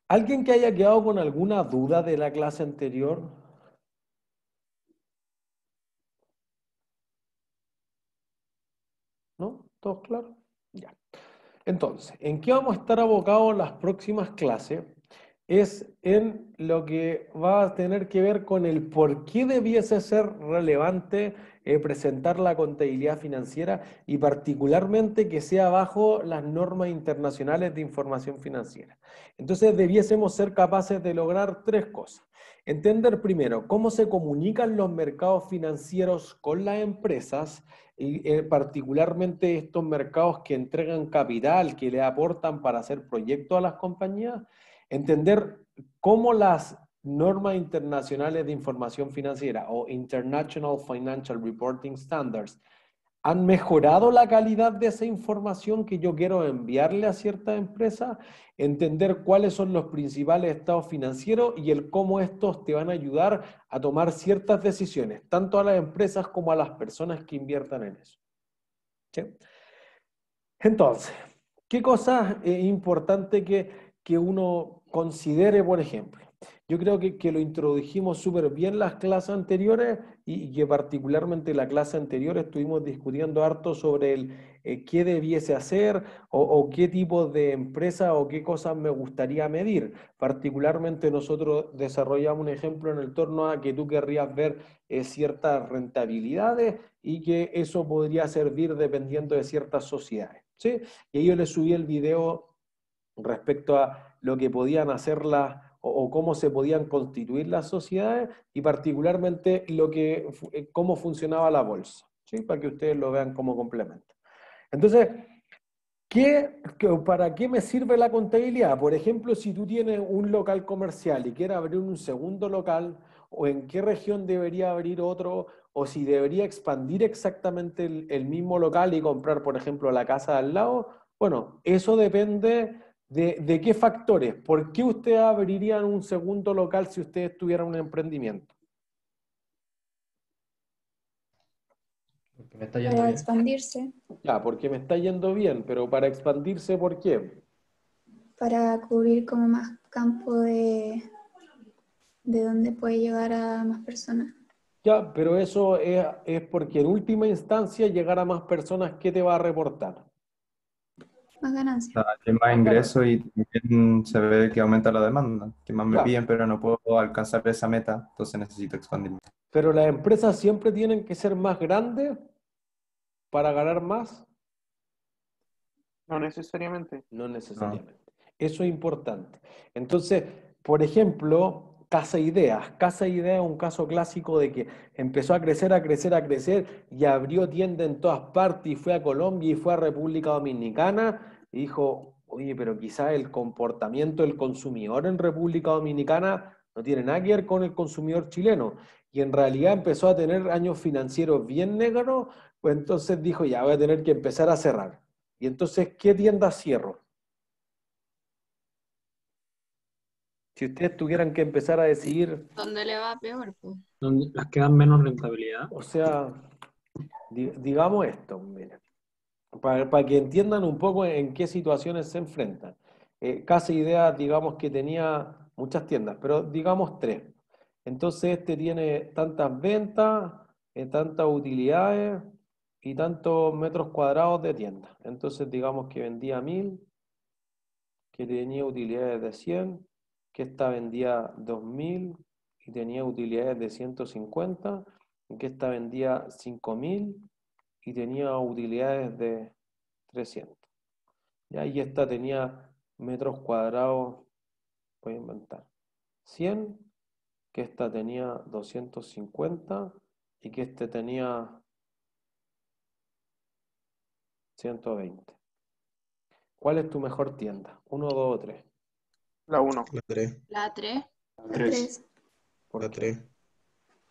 ¿Alguien que haya quedado con alguna duda de la clase anterior? ¿No? ¿Todos claros? Ya. Entonces, ¿en qué vamos a estar abocados las próximas clases? Es en lo que va a tener que ver con el por qué debiese ser relevante presentar la contabilidad financiera y particularmente que sea bajo las normas internacionales de información financiera. Entonces, debiésemos ser capaces de lograr tres cosas. Entender primero cómo se comunican los mercados financieros con las empresas y particularmente estos mercados que entregan capital, que le aportan para hacer proyectos a las compañías, entender cómo las normas internacionales de información financiera o International Financial Reporting Standards han mejorado la calidad de esa información que yo quiero enviarle a ciertas empresas, entender cuáles son los principales estados financieros y el cómo estos te van a ayudar a tomar ciertas decisiones, tanto a las empresas como a las personas que inviertan en eso. ¿Sí? Entonces, ¿qué cosa es importante que uno considere, por ejemplo? Yo creo que lo introdujimos súper bien las clases anteriores y que particularmente la clase anterior estuvimos discutiendo harto sobre qué debiese hacer o qué tipo de empresa o qué cosas me gustaría medir. Particularmente nosotros desarrollamos un ejemplo en el torno a que tú querrías ver ciertas rentabilidades y que eso podría servir dependiendo de ciertas sociedades. ¿Sí? Y ahí yo les subí el video respecto a lo que podían hacer o cómo se podían constituir las sociedades y particularmente cómo funcionaba la bolsa, ¿sí? Para que ustedes lo vean como complemento. Entonces, ¿para qué me sirve la contabilidad? Por ejemplo, si tú tienes un local comercial y quieres abrir un segundo local, o en qué región debería abrir otro, o si debería expandir exactamente el mismo local y comprar, por ejemplo, la casa de al lado, bueno, eso depende de qué factores. ¿Por qué ustedes abrirían un segundo local si ustedes tuvieran un emprendimiento? Porque me está yendo Para bien. expandirse, Ya, porque me está yendo bien, pero para expandirse, ¿por qué? para cubrir como más campo de donde puede llegar a más personas. Ya, pero eso es porque en última instancia llegar a más personas, ¿qué te va a reportar? Más ganancias. Sea, hay más Más ingresos ganancias. y también se ve que aumenta la demanda, que más me Ya, piden, pero no puedo alcanzar esa meta, entonces necesito expandirme. pero las empresas siempre tienen que ser más grandes para ganar más. No necesariamente. No No. necesariamente. Eso es importante. Entonces, por ejemplo, Casa Ideas. Casa Ideas es un caso clásico de que empezó a crecer, a crecer, a crecer y abrió tienda en todas partes y fue a Colombia y fue a República Dominicana y dijo, oye, pero quizás el comportamiento del consumidor en República Dominicana no tiene nada que ver con el consumidor chileno. Y en realidad empezó a tener años financieros bien negros, pues entonces dijo, ya voy a tener que empezar a cerrar. Y entonces, ¿qué tienda cierro? Si ustedes tuvieran que empezar a decidir, ¿Dónde le va peor, pues? Donde las que dan menos rentabilidad. o sea, digamos esto, miren, para que entiendan un poco en qué situaciones se enfrentan. Casa Idea, digamos que tenía muchas tiendas, pero digamos tres. Entonces, este tiene tantas ventas, tantas utilidades y tantos metros cuadrados de tienda. Entonces, digamos que vendía 1000, que tenía utilidades de 100, que esta vendía 2000 y tenía utilidades de 150, y que esta vendía 5000 y tenía utilidades de 300. ¿Ya? Y esta tenía metros cuadrados, voy a inventar, 100, que esta tenía 250 y que este tenía 120. ¿Cuál es tu mejor tienda? ¿Uno, dos o tres? La uno. La 3, La 3. La Tres. 3, ¿Por la qué? 3.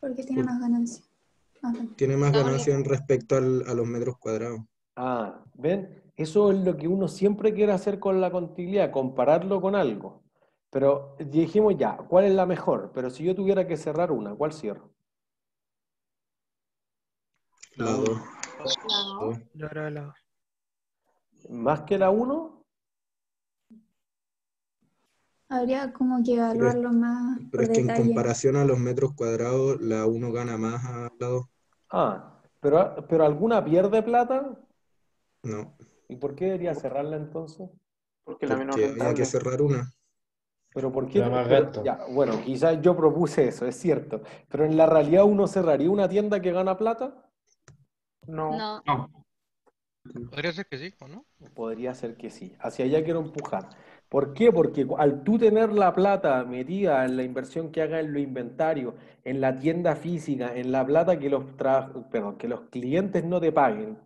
porque tiene más ganancias. Más Tiene más No, porque ganancia en respecto a los metros cuadrados. Ah, ¿ven? Eso es lo que uno siempre quiere hacer con la contabilidad, compararlo con algo. Pero dijimos ya, ¿cuál es la mejor? Pero si yo tuviera que cerrar una, ¿cuál cierro? La La 2. uno. la 2. Yo creo la ¿Más que la uno? Habría como que Pero es, evaluarlo más pero por es que en detalle. comparación a los metros cuadrados, la 1 gana más a la 2. Pero ¿alguna pierde plata? No, ¿Y por qué debería cerrarla entonces? Porque la menos porque había que rentable. cerrar una. ¿Pero por qué? La más Pero, gasto. ya, bueno, quizás yo propuse eso, es cierto. Pero en la realidad uno cerraría una tienda que gana plata. No. No, No. Podría ser que sí, ¿o no? Podría ser que sí. Hacia allá quiero empujar. ¿Por qué? Porque al tú tener la plata metida en la inversión que haga en lo inventario, en la tienda física, en la plata que que los clientes no te paguen,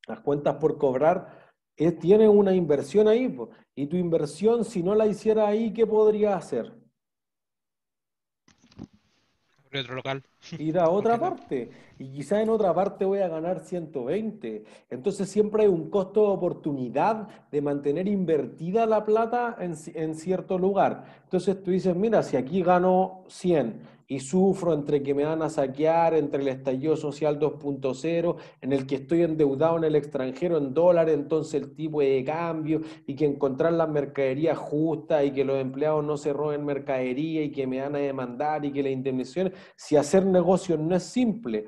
las cuentas por cobrar, tienes una inversión ahí, po. Y tu inversión, si no la hiciera ahí, ¿qué podría hacer? Abrir otro local. Ir a otra Cualquier lado. parte y quizá en otra parte voy a ganar 120. Entonces siempre hay un costo de oportunidad de mantener invertida la plata en cierto lugar. Entonces tú dices, mira, si aquí gano 100 y sufro entre que me van a saquear, entre el estallido social 2.0, en el que estoy endeudado en el extranjero en dólares, entonces el tipo de cambio y que encontrar las mercaderías justas y que los empleados no se roben mercadería y que me van a demandar y que la indemnización, si hacer negocios no es simple,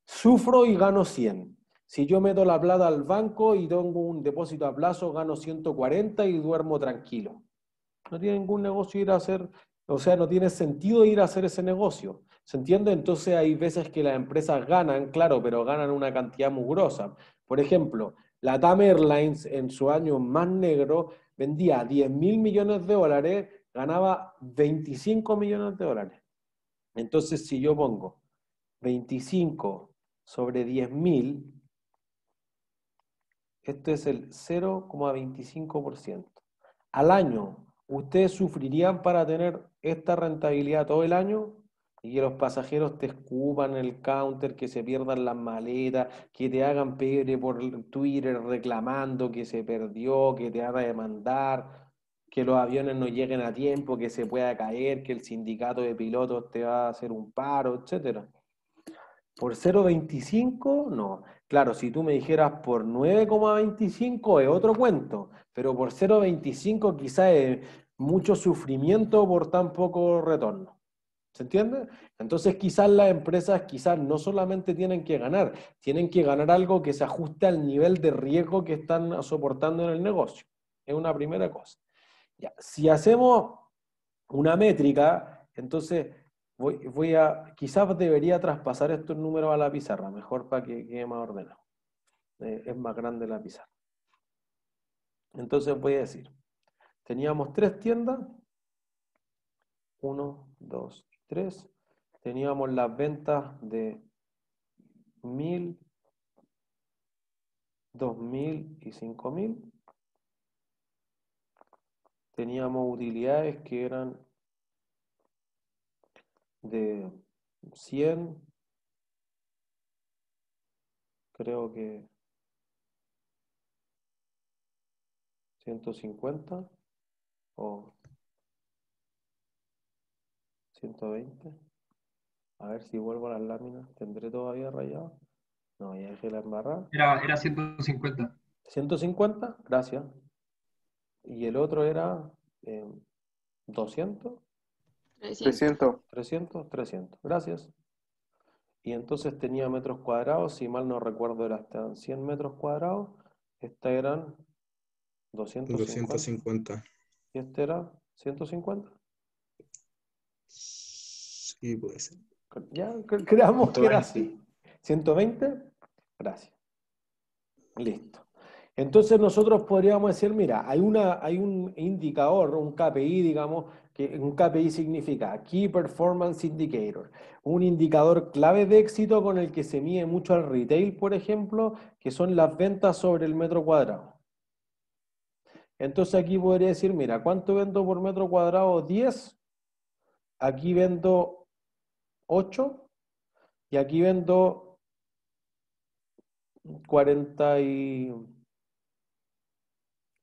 sufro y gano 100. Si yo meto la plata al banco y tengo un depósito a plazo, gano 140 y duermo tranquilo. No tiene ningún negocio ir a hacer, o sea, no tiene sentido ir a hacer ese negocio. ¿Se entiende? Entonces hay veces que las empresas ganan, claro, pero ganan una cantidad mugrosa. Por ejemplo, la TAM Airlines en su año más negro vendía 10.000 millones de dólares, ganaba 25 millones de dólares. Entonces, si yo pongo 25 sobre 10.000, esto es el 0,25%. Al año, ¿ustedes sufrirían para tener esta rentabilidad todo el año? Y que los pasajeros te escupan el counter, que se pierdan las maletas, que te hagan pebre por Twitter reclamando que se perdió, que te van a demandar, que los aviones no lleguen a tiempo, que se pueda caer, que el sindicato de pilotos te va a hacer un paro, etcétera. Por 0,25, no. Claro, si tú me dijeras por 9,25 es otro cuento, pero por 0,25 quizás es mucho sufrimiento por tan poco retorno. ¿Se entiende? Entonces quizás las empresas quizás no solamente tienen que ganar algo que se ajuste al nivel de riesgo que están soportando en el negocio. Es una primera cosa. Ya, si hacemos una métrica, entonces quizás debería traspasar estos números a la pizarra, mejor para que quede más ordenado. Es más grande la pizarra. Entonces voy a decir, teníamos 3 tiendas, 1, 2, 3. Teníamos las ventas de 1.000, 2.000 y 5.000. Teníamos utilidades que eran de 100, creo que 150 o 120. A ver si vuelvo a las láminas. ¿Tendré todavía rayado? No, ya dejé la embarrada. Era 150. 150, gracias. Y el otro era 200, 300. 300. 300, 300. Gracias. Y entonces tenía metros cuadrados, si mal no recuerdo, eran 100 metros cuadrados. Esta eran 250. 250. Y este era 150. Sí, puede ser. Ya creamos que era 120. así. 120, gracias. Listo. Entonces nosotros podríamos decir, mira, hay un indicador, un KPI, digamos, que un KPI significa Key Performance Indicator, un indicador clave de éxito con el que se mide mucho al retail, por ejemplo, que son las ventas sobre el metro cuadrado. Entonces aquí podría decir, mira, ¿cuánto vendo por metro cuadrado? 10. Aquí vendo 8 y aquí vendo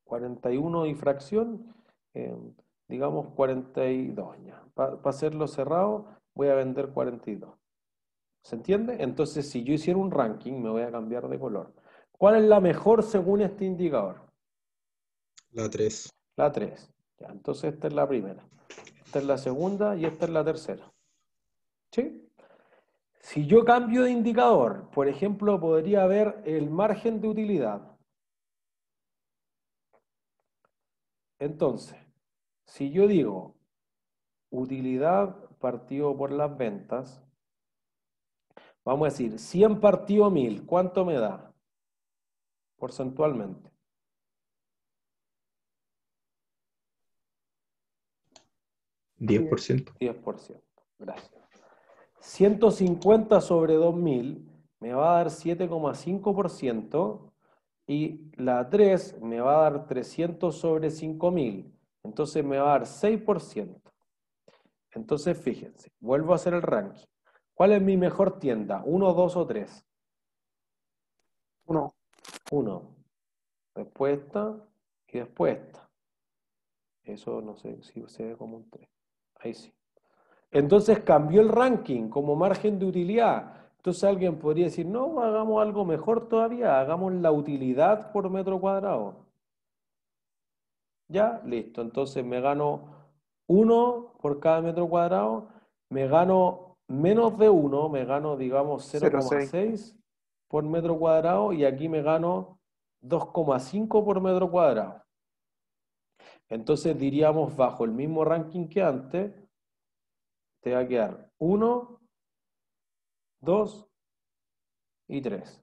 41 y fracción, digamos 42 ya. Para hacerlo cerrado, voy a vender 42. ¿Se entiende? Entonces, si yo hiciera un ranking, me voy a cambiar de color. ¿Cuál es la mejor según este indicador? La 3. La 3. Ya, entonces esta es la primera. Esta es la segunda y esta es la tercera. ¿Sí? Si yo cambio de indicador, por ejemplo, podría haber el margen de utilidad. Entonces, si yo digo utilidad partido por las ventas, vamos a decir 100 partido 1000, ¿cuánto me da? Porcentualmente. 10%. 10%. Gracias. 150 sobre 2000 me va a dar 7,5% y la 3 me va a dar 300 sobre 5000. Entonces me va a dar 6%. Entonces fíjense, vuelvo a hacer el ranking. ¿Cuál es mi mejor tienda? ¿1, 2 o 3? 1. 1. Después esta y después esta. Eso no sé si se ve como un 3. Ahí sí. Entonces cambió el ranking como margen de utilidad. Entonces alguien podría decir, no, hagamos algo mejor todavía, hagamos la utilidad por metro cuadrado. Ya, listo. Entonces me gano 1 por cada metro cuadrado, me gano menos de 1, me gano, digamos, 0,6. 0,6 por metro cuadrado y aquí me gano 2,5 por metro cuadrado. Entonces diríamos, bajo el mismo ranking que antes, te va a quedar 1, 2 y 3.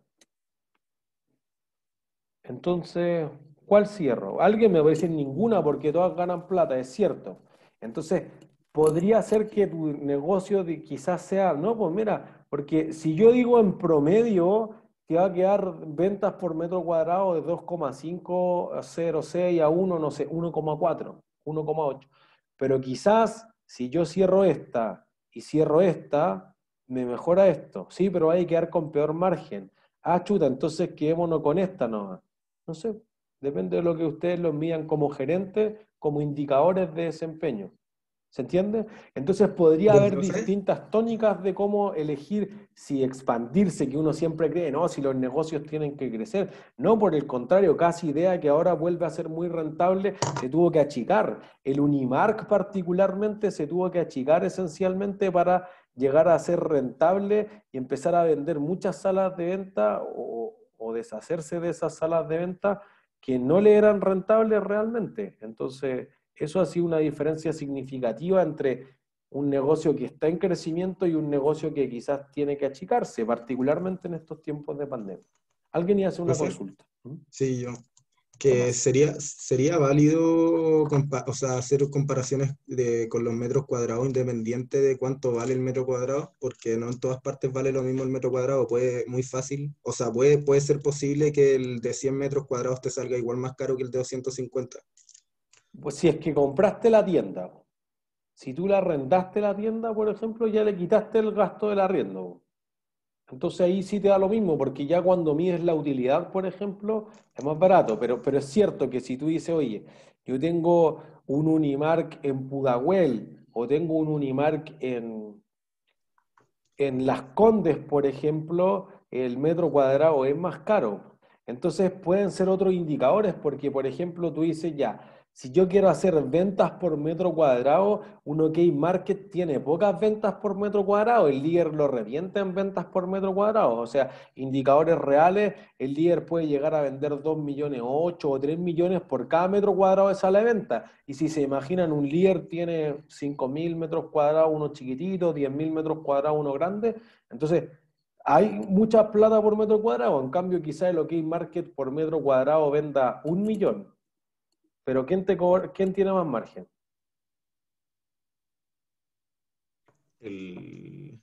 Entonces, ¿cuál cierro? Alguien me va a decir ninguna porque todas ganan plata, es cierto. Entonces, podría ser que tu negocio quizás sea, no, pues mira, porque si yo digo en promedio, te va a quedar ventas por metro cuadrado de 2,506 a 1, no sé, 1,4, 1,8. Pero quizás si yo cierro esta y cierro esta, me mejora esto. Sí, pero hay que quedar con peor margen. Ah, chuta, entonces quedémonos con esta nomás. No sé, depende de lo que ustedes los midan como gerentes, como indicadores de desempeño. ¿Se entiende? Entonces podría Pero, haber profe, distintas tónicas de cómo elegir si expandirse, que uno siempre cree, no, si los negocios tienen que crecer. No, por el contrario, casi idea que ahora vuelve a ser muy rentable, se tuvo que achicar. El Unimark particularmente se tuvo que achicar esencialmente para llegar a ser rentable y empezar a vender muchas salas de venta o deshacerse de esas salas de venta que no le eran rentables realmente. Entonces, eso ha sido una diferencia significativa entre un negocio que está en crecimiento y un negocio que quizás tiene que achicarse, particularmente en estos tiempos de pandemia. ¿Alguien iba a hacer una profe, consulta? sí, yo. ¿Qué Que más? sería válido o sea, hacer comparaciones con los metros cuadrados independiente de cuánto vale el metro cuadrado, porque no en todas partes vale lo mismo el metro cuadrado, puede muy fácil, o sea, puede ser posible que el de 100 metros cuadrados te salga igual más caro que el de 250. Pues si es que compraste la tienda, si tú la arrendaste la tienda, por ejemplo, ya le quitaste el gasto del arriendo. Entonces ahí sí te da lo mismo, porque ya cuando mides la utilidad, por ejemplo, es más barato. Pero es cierto que si tú dices, oye, yo tengo un Unimark en Pudahuel o tengo un Unimark en Las Condes, por ejemplo, el metro cuadrado es más caro. Entonces pueden ser otros indicadores, porque por ejemplo tú dices ya, si yo quiero hacer ventas por metro cuadrado, un OK Market tiene pocas ventas por metro cuadrado, el líder lo revienta en ventas por metro cuadrado, o sea, indicadores reales, el líder puede llegar a vender 2 millones, 8 o 3 millones por cada metro cuadrado de sala de venta. Y si se imaginan, un líder tiene 5.000 metros cuadrados, uno chiquitito, 10.000 metros cuadrados, uno grande, entonces hay mucha plata por metro cuadrado, en cambio quizás el OK Market por metro cuadrado venda 1 millón. Pero ¿quién tiene más margen? El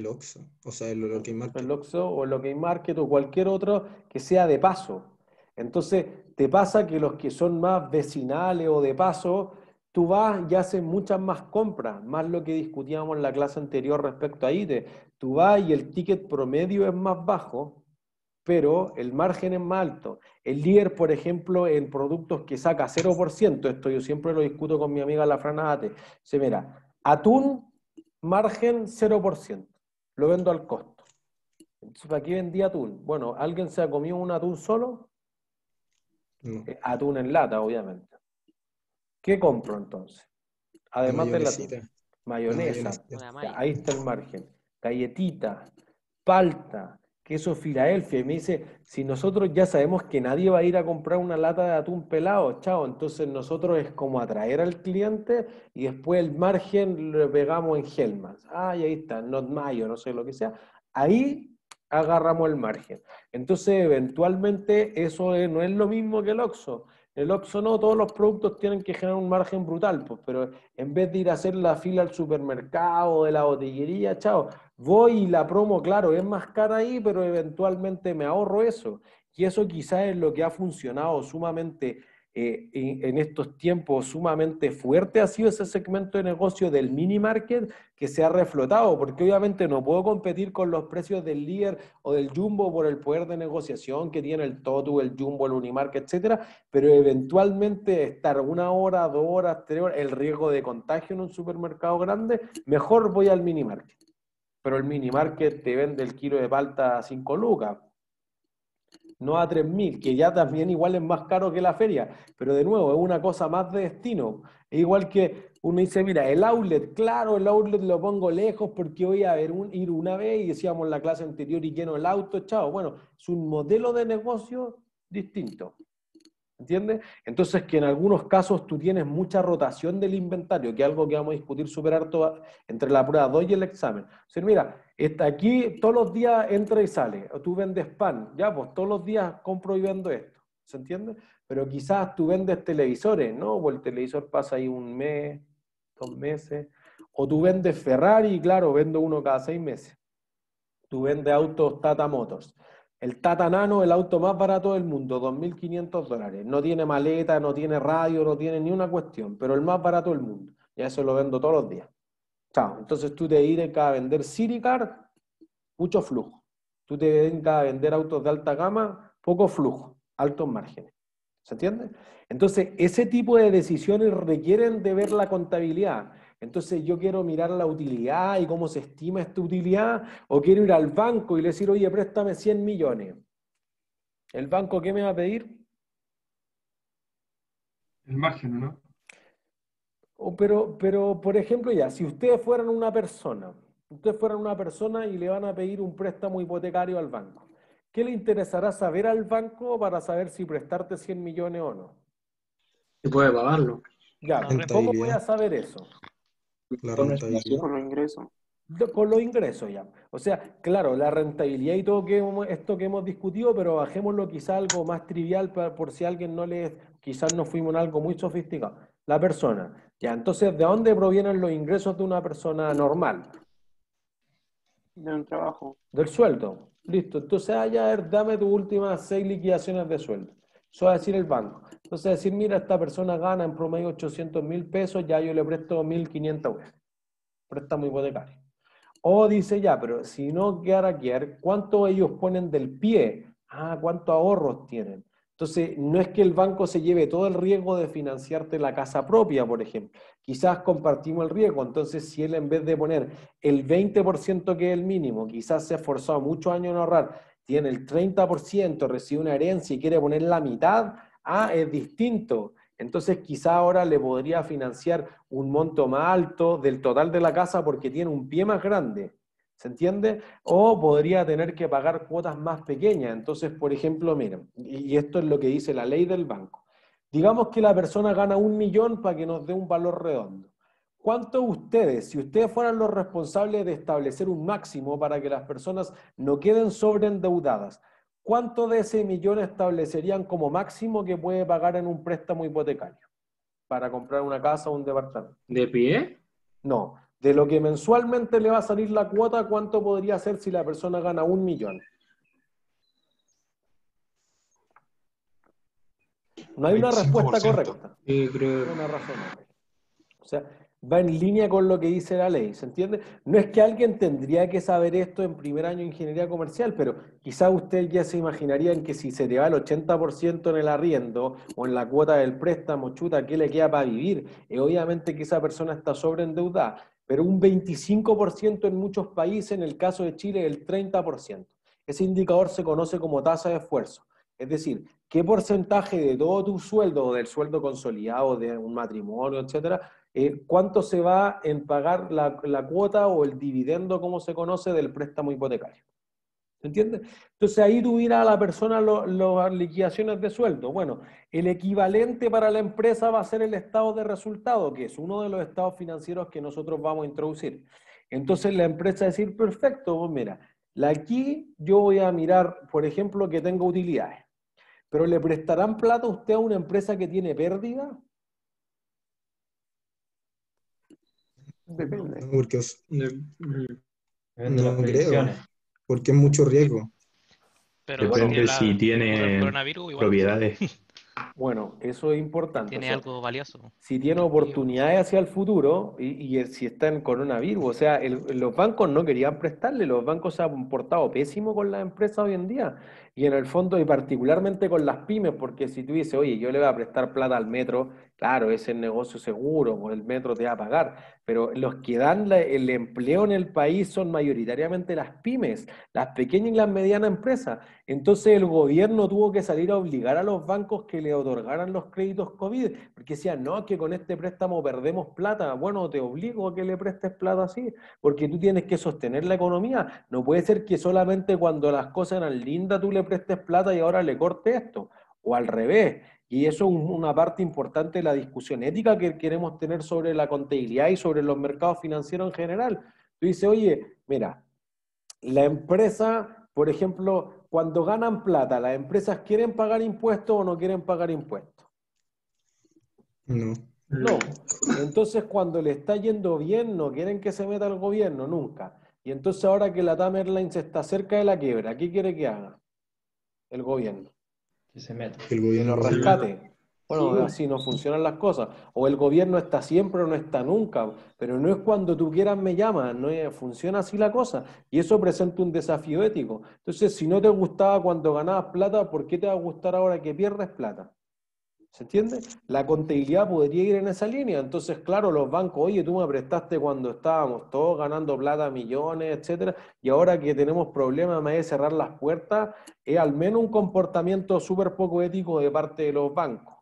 Oxxo, o sea, el OK Market. El Oxxo o el OK Market o cualquier otro que sea de paso. Entonces, te pasa que los que son más vecinales o de paso, tú vas y haces muchas más compras, más lo que discutíamos en la clase anterior respecto a ITE. Tú vas y el ticket promedio es más bajo, pero el margen es más alto. El líder, por ejemplo, en productos que saca 0%, esto yo siempre lo discuto con mi amiga la Fran Abate, se mira, atún, margen 0%, lo vendo al costo. Entonces, ¿para qué vendía atún? Bueno, ¿alguien se ha comido un atún solo? No. Atún en lata, obviamente. ¿Qué compro entonces? Además del atún. mayonesita. Mayonesa, mayonesa. Una ya, mayo. ahí está el margen. Galletita, palta, queso Filadelfia. Y me dice, si nosotros ya sabemos que nadie va a ir a comprar una lata de atún pelado, chao, entonces nosotros es como atraer al cliente y después el margen lo pegamos en Hellmann's. Ah, y ahí está, Not Mayo, no sé lo que sea. Ahí agarramos el margen. Entonces, eventualmente, eso no es lo mismo que el Oxxo. El Oxxo no, todos los productos tienen que generar un margen brutal, pues, pero en vez de ir a hacer la fila al supermercado o de la botillería, chao, voy y la promo, claro, es más cara ahí, pero eventualmente me ahorro eso. Y eso quizás es lo que ha funcionado sumamente en estos tiempos, sumamente fuerte ha sido ese segmento de negocio del mini market que se ha reflotado, porque obviamente no puedo competir con los precios del líder o del Jumbo por el poder de negociación que tiene el Totu, el Jumbo, el Unimark, etcétera, pero eventualmente estar 1 hora, 2 horas, 3 horas, el riesgo de contagio en un supermercado grande, mejor voy al mini market. Pero el mini market te vende el kilo de palta a 5 lucas, no a 3.000, que ya también igual es más caro que la feria, pero de nuevo es una cosa más de destino. Es igual que uno dice, mira, el outlet, claro, el outlet lo pongo lejos porque voy a ir una vez y decíamos en la clase anterior y lleno el auto, chao. Bueno, es un modelo de negocio distinto. ¿Entiendes? Entonces que en algunos casos tú tienes mucha rotación del inventario, que es algo que vamos a discutir súper harto entre la prueba 2 y el examen. O sea, mira, aquí todos los días entra y sale, o tú vendes pan, ya, pues todos los días compro y vendo esto, ¿se entiende? Pero quizás tú vendes televisores, ¿no? Pues el televisor pasa ahí 1 mes, 2 meses, o tú vendes Ferrari, claro, vendo uno cada 6 meses. Tú vendes autos Tata Motors. El Tata Nano, el auto más barato del mundo, $2.500. No tiene maleta, no tiene radio, no tiene ni una cuestión, pero el más barato del mundo. Ya eso lo vendo todos los días. Chao. Entonces tú te dedicas a vender Citycar, mucho flujo. Tú te dedicas a vender autos de alta gama, poco flujo, altos márgenes. ¿Se entiende? Entonces, ese tipo de decisiones requieren de ver la contabilidad. Entonces, yo quiero mirar la utilidad y cómo se estima esta utilidad, o quiero ir al banco y le decir, oye, préstame 100 millones. ¿El banco qué me va a pedir? El margen, ¿no? Pero, por ejemplo, ya, si ustedes fueran una persona y le van a pedir un préstamo hipotecario al banco, ¿qué le interesará saber al banco para saber si prestarte 100 millones o no? Y puede pagarlo. Ya, ¿cómo voy a saber eso? La rentabilidad. Con los ingresos. Con los ingresos ya. O sea, claro, la rentabilidad y todo esto que hemos discutido, pero bajémoslo quizá algo más trivial por si a alguien no le... Quizás nos fuimos en algo muy sofisticado. La persona. Ya, entonces, ¿de dónde provienen los ingresos de una persona normal? De un trabajo. Del sueldo. Listo. Entonces, ya, a ver, dame tus últimas 6 liquidaciones de sueldo. Eso va a decir el banco. Entonces, decir, mira, esta persona gana en promedio 800.000 pesos, ya yo le presto 1.500 pesos. Préstamo hipotecario. O dice, ya, pero si no quedara aquí, a ver, ¿cuánto ellos ponen del pie? Ah, ¿cuántos ahorros tienen? Entonces, no es que el banco se lleve todo el riesgo de financiarte la casa propia, por ejemplo. Quizás compartimos el riesgo. Entonces, si él en vez de poner el 20% que es el mínimo, quizás se ha esforzado muchos años en ahorrar, tiene el 30%, recibe una herencia y quiere poner la mitad, es distinto. Entonces quizá ahora le podría financiar un monto más alto del total de la casa porque tiene un pie más grande, ¿se entiende? O podría tener que pagar cuotas más pequeñas. Entonces, por ejemplo, miren, y esto es lo que dice la ley del banco. Digamos que la persona gana 1 millón para que nos dé un valor redondo. ¿Cuánto ustedes, si ustedes fueran los responsables de establecer un máximo para que las personas no queden sobreendeudadas, ¿cuánto de ese millón establecerían como máximo que puede pagar en un préstamo hipotecario para comprar una casa o un departamento? ¿De pie? No, de lo que mensualmente le va a salir la cuota, ¿cuánto podría ser si la persona gana 1 millón? No hay una respuesta 25%. correcta. Sí, creo. Es una razonable. O sea, va en línea con lo que dice la ley, ¿se entiende? No es que alguien tendría que saber esto en primer año de ingeniería comercial, pero quizá usted ya se imaginarían que si se te va el 80% en el arriendo o en la cuota del préstamo, chuta, ¿qué le queda para vivir? Obviamente que esa persona está sobreendeudada, pero un 25% en muchos países, en el caso de Chile el 30%. Ese indicador se conoce como tasa de esfuerzo. Es decir, qué porcentaje de todo tu sueldo o del sueldo consolidado de un matrimonio, etcétera, cuánto se va en pagar la cuota o el dividendo, como se conoce, del préstamo hipotecario. ¿Se entiende? Entonces ahí tú miras a la persona las liquidaciones de sueldo. Bueno, el equivalente para la empresa va a ser el estado de resultado, que es uno de los estados financieros que nosotros vamos a introducir. Entonces la empresa va a decir, perfecto, pues mira, aquí yo voy a mirar, por ejemplo, que tenga utilidades. Pero ¿le prestarán plata a usted a una empresa que tiene pérdida? Depende. No, porque Depende de no las creo, proyecciones. porque es mucho riesgo. Pero si Bueno, tiene Depende si seguro del tiene coronavirus, igual propiedades. bueno, eso es si importante. O tiene sea, algo valioso. si tiene oportunidades hacia el futuro y si está en coronavirus, o sea, los bancos no querían prestarle, los bancos se han portado pésimo con las empresas hoy en día y en el fondo y particularmente con las pymes, porque si tú dices, oye, yo le voy a prestar plata al metro, claro, es el negocio seguro, pues el metro te va a pagar, pero los que dan el empleo en el país son mayoritariamente las pymes, las pequeñas y las medianas empresas. Entonces el gobierno tuvo que salir a obligar a los bancos que le otorgaran los créditos COVID, porque decían, no, que con este préstamo perdemos plata. Bueno, te obligo a que le prestes plata así, porque tú tienes que sostener la economía. No puede ser que solamente cuando las cosas eran lindas tú le prestes plata y ahora le cortes esto, o al revés. Y eso es una parte importante de la discusión ética que queremos tener sobre la contabilidad y sobre los mercados financieros en general. Tú dices, oye, mira, la empresa, por ejemplo, cuando ganan plata, ¿las empresas quieren pagar impuestos o no quieren pagar impuestos? No. No. Entonces, cuando le está yendo bien, no quieren que se meta el gobierno, nunca. Y entonces, ahora que la TAM Airlines está cerca de la quiebra, ¿qué quiere que haga el gobierno? Que se meta. Que el Que gobierno lo lo ayude. rescate. Bueno, Sí. así no funcionan las cosas. O el gobierno está siempre o no está nunca. Pero no es cuando tú quieras me llamas, no funciona así la cosa. Y eso presenta un desafío ético. Entonces, si no te gustaba cuando ganabas plata, ¿por qué te va a gustar ahora que pierdes plata? ¿Se entiende? La contabilidad podría ir en esa línea. Entonces, claro, los bancos, oye, tú me prestaste cuando estábamos todos ganando plata, millones, etcétera, y ahora que tenemos problemas, me hay que cerrar las puertas, es al menos un comportamiento súper poco ético de parte de los bancos.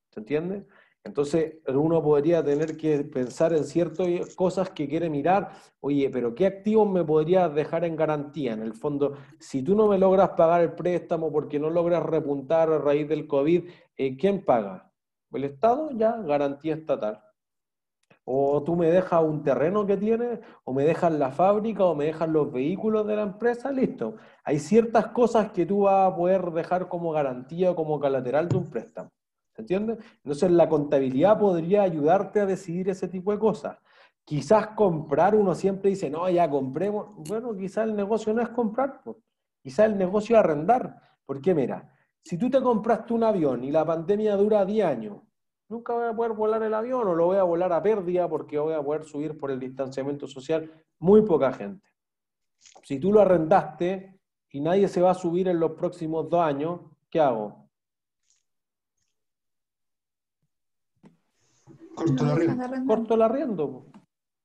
¿Se entiende? Entonces, uno podría tener que pensar en ciertas cosas que quiere mirar. Oye, pero ¿qué activos me podrías dejar en garantía? En el fondo, si tú no me logras pagar el préstamo porque no logras repuntar a raíz del COVID, ¿quién paga? ¿El Estado? Ya, garantía estatal. O tú me dejas un terreno que tienes, o me dejas la fábrica, o me dejas los vehículos de la empresa, listo. Hay ciertas cosas que tú vas a poder dejar como garantía o como colateral de un préstamo. ¿Se entiende? Entonces la contabilidad podría ayudarte a decidir ese tipo de cosas. Quizás comprar, uno siempre dice, no, ya compremos. Bueno, quizás el negocio no es comprar, pues. Quizás el negocio es arrendar. Porque mira, si tú te compraste un avión y la pandemia dura 10 años, nunca voy a poder volar el avión o lo voy a volar a pérdida porque voy a poder subir por el distanciamiento social muy poca gente. Si tú lo arrendaste y nadie se va a subir en los próximos 2 años, ¿qué hago? No dejan de arrendar. Corto el arriendo, po.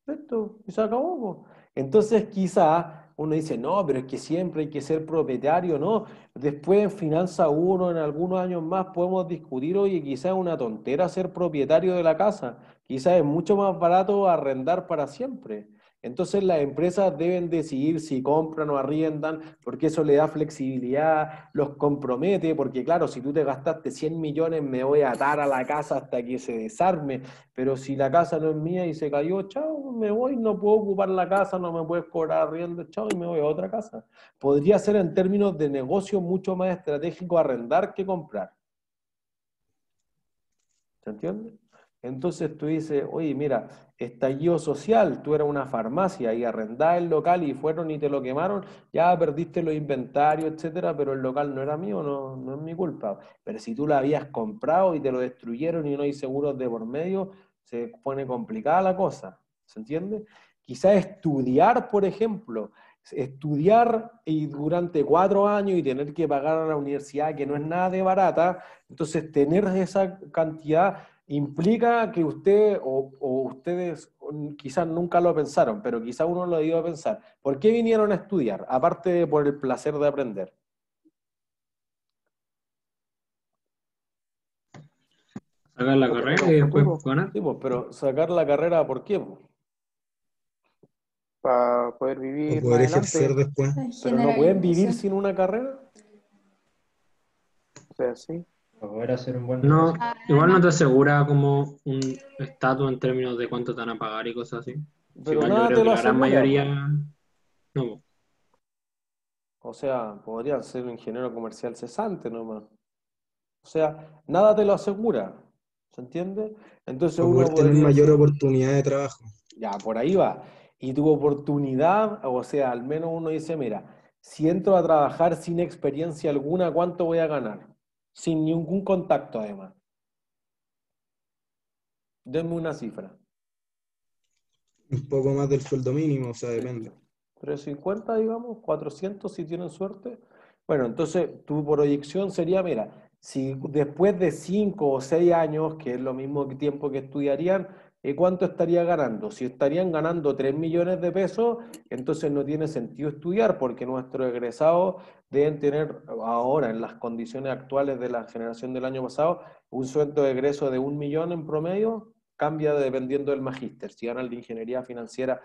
Esto, y se acabó, po. Entonces quizás uno dice, no, pero es que siempre hay que ser propietario, ¿no? Después en Finanza 1, en algunos años más, podemos discutir, oye, quizás es una tontera ser propietario de la casa, quizás es mucho más barato arrendar para siempre. Entonces las empresas deben decidir si compran o arriendan, porque eso le da flexibilidad, los compromete, porque claro, si tú te gastaste 100 millones, me voy a atar a la casa hasta que se desarme, pero si la casa no es mía y se cayó, chao, me voy, no puedo ocupar la casa, no me puedes cobrar arriendo, chao, y me voy a otra casa. Podría ser en términos de negocio mucho más estratégico arrendar que comprar. ¿Se entiende? Entonces tú dices, oye, mira, estallido social, tú eras una farmacia y arrendás el local y fueron y te lo quemaron, ya perdiste los inventarios, etcétera, pero el local no era mío, no es mi culpa. Pero si tú lo habías comprado y te lo destruyeron y no hay seguros de por medio, se pone complicada la cosa. ¿Se entiende? Quizás estudiar, por ejemplo, estudiar y durante 4 años y tener que pagar a la universidad, que no es nada de barata, entonces tener esa cantidad implica que usted o ustedes quizás nunca lo pensaron, pero quizás uno lo iba a pensar. ¿Por qué vinieron a estudiar? Aparte de por el placer de aprender. Sacar la Pero carrera era y un después futuro ganar. Sí, pues, pero sacar la carrera, ¿por qué, po? para poder O vivir más poder ejercer adelante. después. La ¿Pero no pueden vivir generalización. sin una carrera? O sea, sí. Para poder hacer un buen No, negocio. igual no te asegura como un estatus en términos de cuánto te van a pagar y cosas así. Sí, Pero igual yo nada creo te que lo la gran asegura, mayoría po. no. O sea, podrían ser un ingeniero comercial cesante nomás. O sea, nada te lo asegura. ¿Se entiende? Entonces O uno poder tener podría mayor decir, oportunidad de trabajo. ya, por ahí va. Y tu oportunidad, o sea, al menos uno dice, mira, si entro a trabajar sin experiencia alguna, ¿cuánto voy a ganar? Sin ningún contacto, además. Denme una cifra. Un poco más del sueldo mínimo, o sea, depende. 350, digamos, 400 si tienen suerte. Bueno, entonces tu proyección sería, mira, si después de 5 o 6 años, que es lo mismo tiempo que estudiarían, ¿cuánto estaría ganando? Si estarían ganando 3 millones de pesos, entonces no tiene sentido estudiar porque nuestros egresados deben tener ahora, en las condiciones actuales de la generación del año pasado, un sueldo de egreso de 1 millón en promedio, cambia dependiendo del magíster. Si ganan de ingeniería financiera,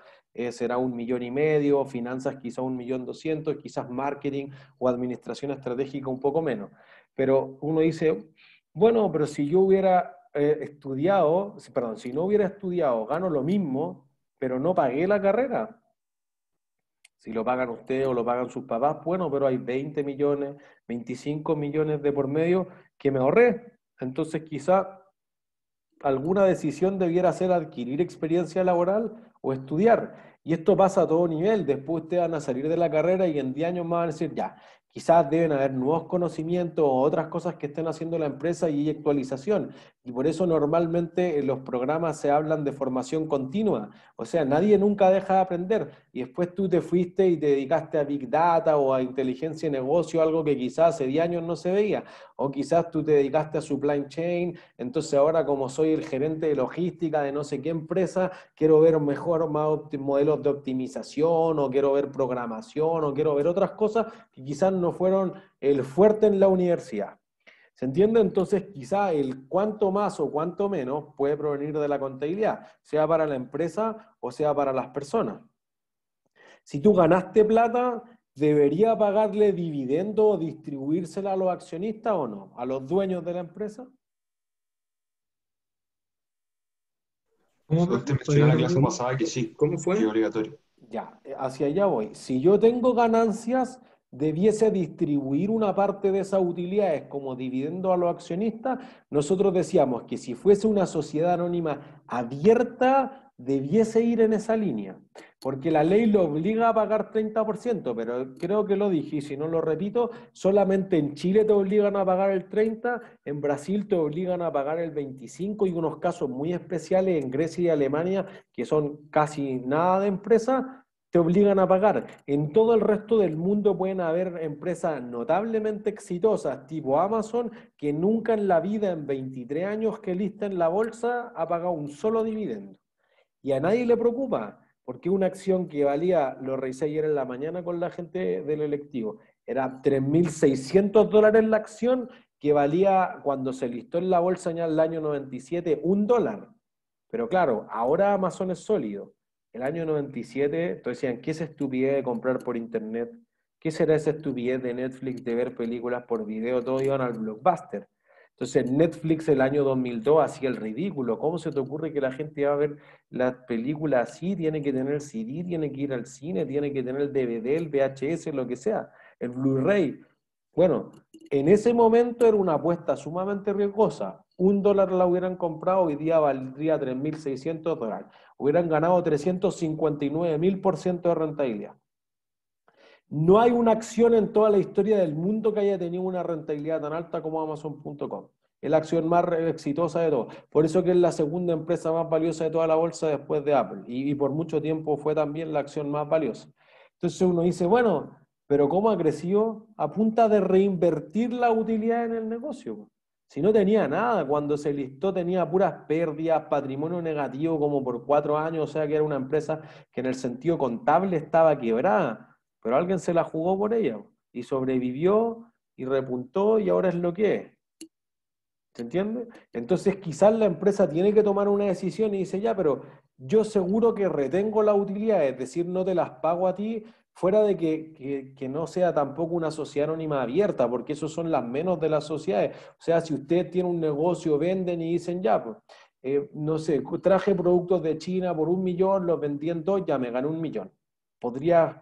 será 1,5 millones, finanzas quizá 1,200,000, quizás marketing o administración estratégica un poco menos. Pero uno dice, bueno, pero si yo hubiera estudiado, perdón, si no hubiera estudiado, gano lo mismo, pero no pagué la carrera. Si lo pagan ustedes o lo pagan sus papás, bueno, pero hay 20 millones, 25 millones de por medio que me ahorré. Entonces quizá alguna decisión debiera ser adquirir experiencia laboral o estudiar. Y esto pasa a todo nivel. Después ustedes van a salir de la carrera y en 10 años más van a decir, ya, quizás deben haber nuevos conocimientos o otras cosas que estén haciendo la empresa y hay actualización. Y por eso normalmente en los programas se hablan de formación continua. O sea, nadie nunca deja de aprender. Y después tú te fuiste y te dedicaste a Big Data o a inteligencia de negocio, algo que quizás hace 10 años no se veía. O quizás tú te dedicaste a supply chain, entonces ahora como soy el gerente de logística de no sé qué empresa, quiero ver mejor más modelos de optimización, o quiero ver programación, o quiero ver otras cosas que quizás no fueron el fuerte en la universidad. ¿Se entiende? Entonces quizá el cuánto más o cuánto menos puede provenir de la contabilidad, sea para la empresa o sea para las personas. Si tú ganaste plata, ¿debería pagarle dividendo o distribuírsela a los accionistas o no? ¿A los dueños de la empresa? ¿Cómo Usted mencionó podría en la clase repetir? pasada que sí, ¿Cómo que fue? es obligatorio. Ya, hacia allá voy. Si yo tengo ganancias, debiese distribuir una parte de esas utilidades como dividendo a los accionistas. Nosotros decíamos que si fuese una sociedad anónima abierta, debiese ir en esa línea, porque la ley lo obliga a pagar 30%, pero creo que lo dije y si no lo repito, solamente en Chile te obligan a pagar el 30%, en Brasil te obligan a pagar el 25% y unos casos muy especiales en Grecia y Alemania, que son casi nada de empresas, te obligan a pagar. En todo el resto del mundo pueden haber empresas notablemente exitosas, tipo Amazon, que nunca en la vida, en 23 años que lista en la bolsa, ha pagado un solo dividendo. Y a nadie le preocupa, porque una acción que valía, lo revisé ayer en la mañana con la gente del electivo, era $3.600 la acción, que valía cuando se listó en la bolsa en el año 97 $1. Pero claro, ahora Amazon es sólido. El año 97, entonces decían, ¿qué es estupidez de comprar por internet? ¿Qué será esa estupidez de Netflix de ver películas por video? Todos iban al Blockbuster. Entonces Netflix el año 2002 hacía el ridículo. ¿Cómo se te ocurre que la gente va a ver las películas así? Tiene que tener CD, tiene que ir al cine, tiene que tener el DVD, el VHS, lo que sea, el Blu-ray. Bueno, en ese momento era una apuesta sumamente riesgosa. $1 la hubieran comprado, hoy día valdría $3.600. Hubieran ganado 359.000% de rentabilidad. No hay una acción en toda la historia del mundo que haya tenido una rentabilidad tan alta como Amazon.com. Es la acción más exitosa de todas. Por eso que es la segunda empresa más valiosa de toda la bolsa después de Apple. Y por mucho tiempo fue también la acción más valiosa. Entonces uno dice, bueno, pero ¿cómo ha crecido? A punta de reinvertir la utilidad en el negocio. Si no tenía nada, cuando se listó tenía puras pérdidas, patrimonio negativo como por 4 años, o sea que era una empresa que en el sentido contable estaba quebrada, pero alguien se la jugó por ella y sobrevivió y repuntó y ahora es lo que es. ¿Se entiende? Entonces quizás la empresa tiene que tomar una decisión y dice, ya, pero yo seguro que retengo la utilidad, es decir, no te las pago a ti, fuera de que no sea tampoco una sociedad anónima abierta, porque esos son las menos de las sociedades. O sea, si usted tiene un negocio, venden y dicen, ya, pues, no sé, traje productos de China por 1.000.000, los vendí en 2, ya me gané 1.000.000. ¿Podrías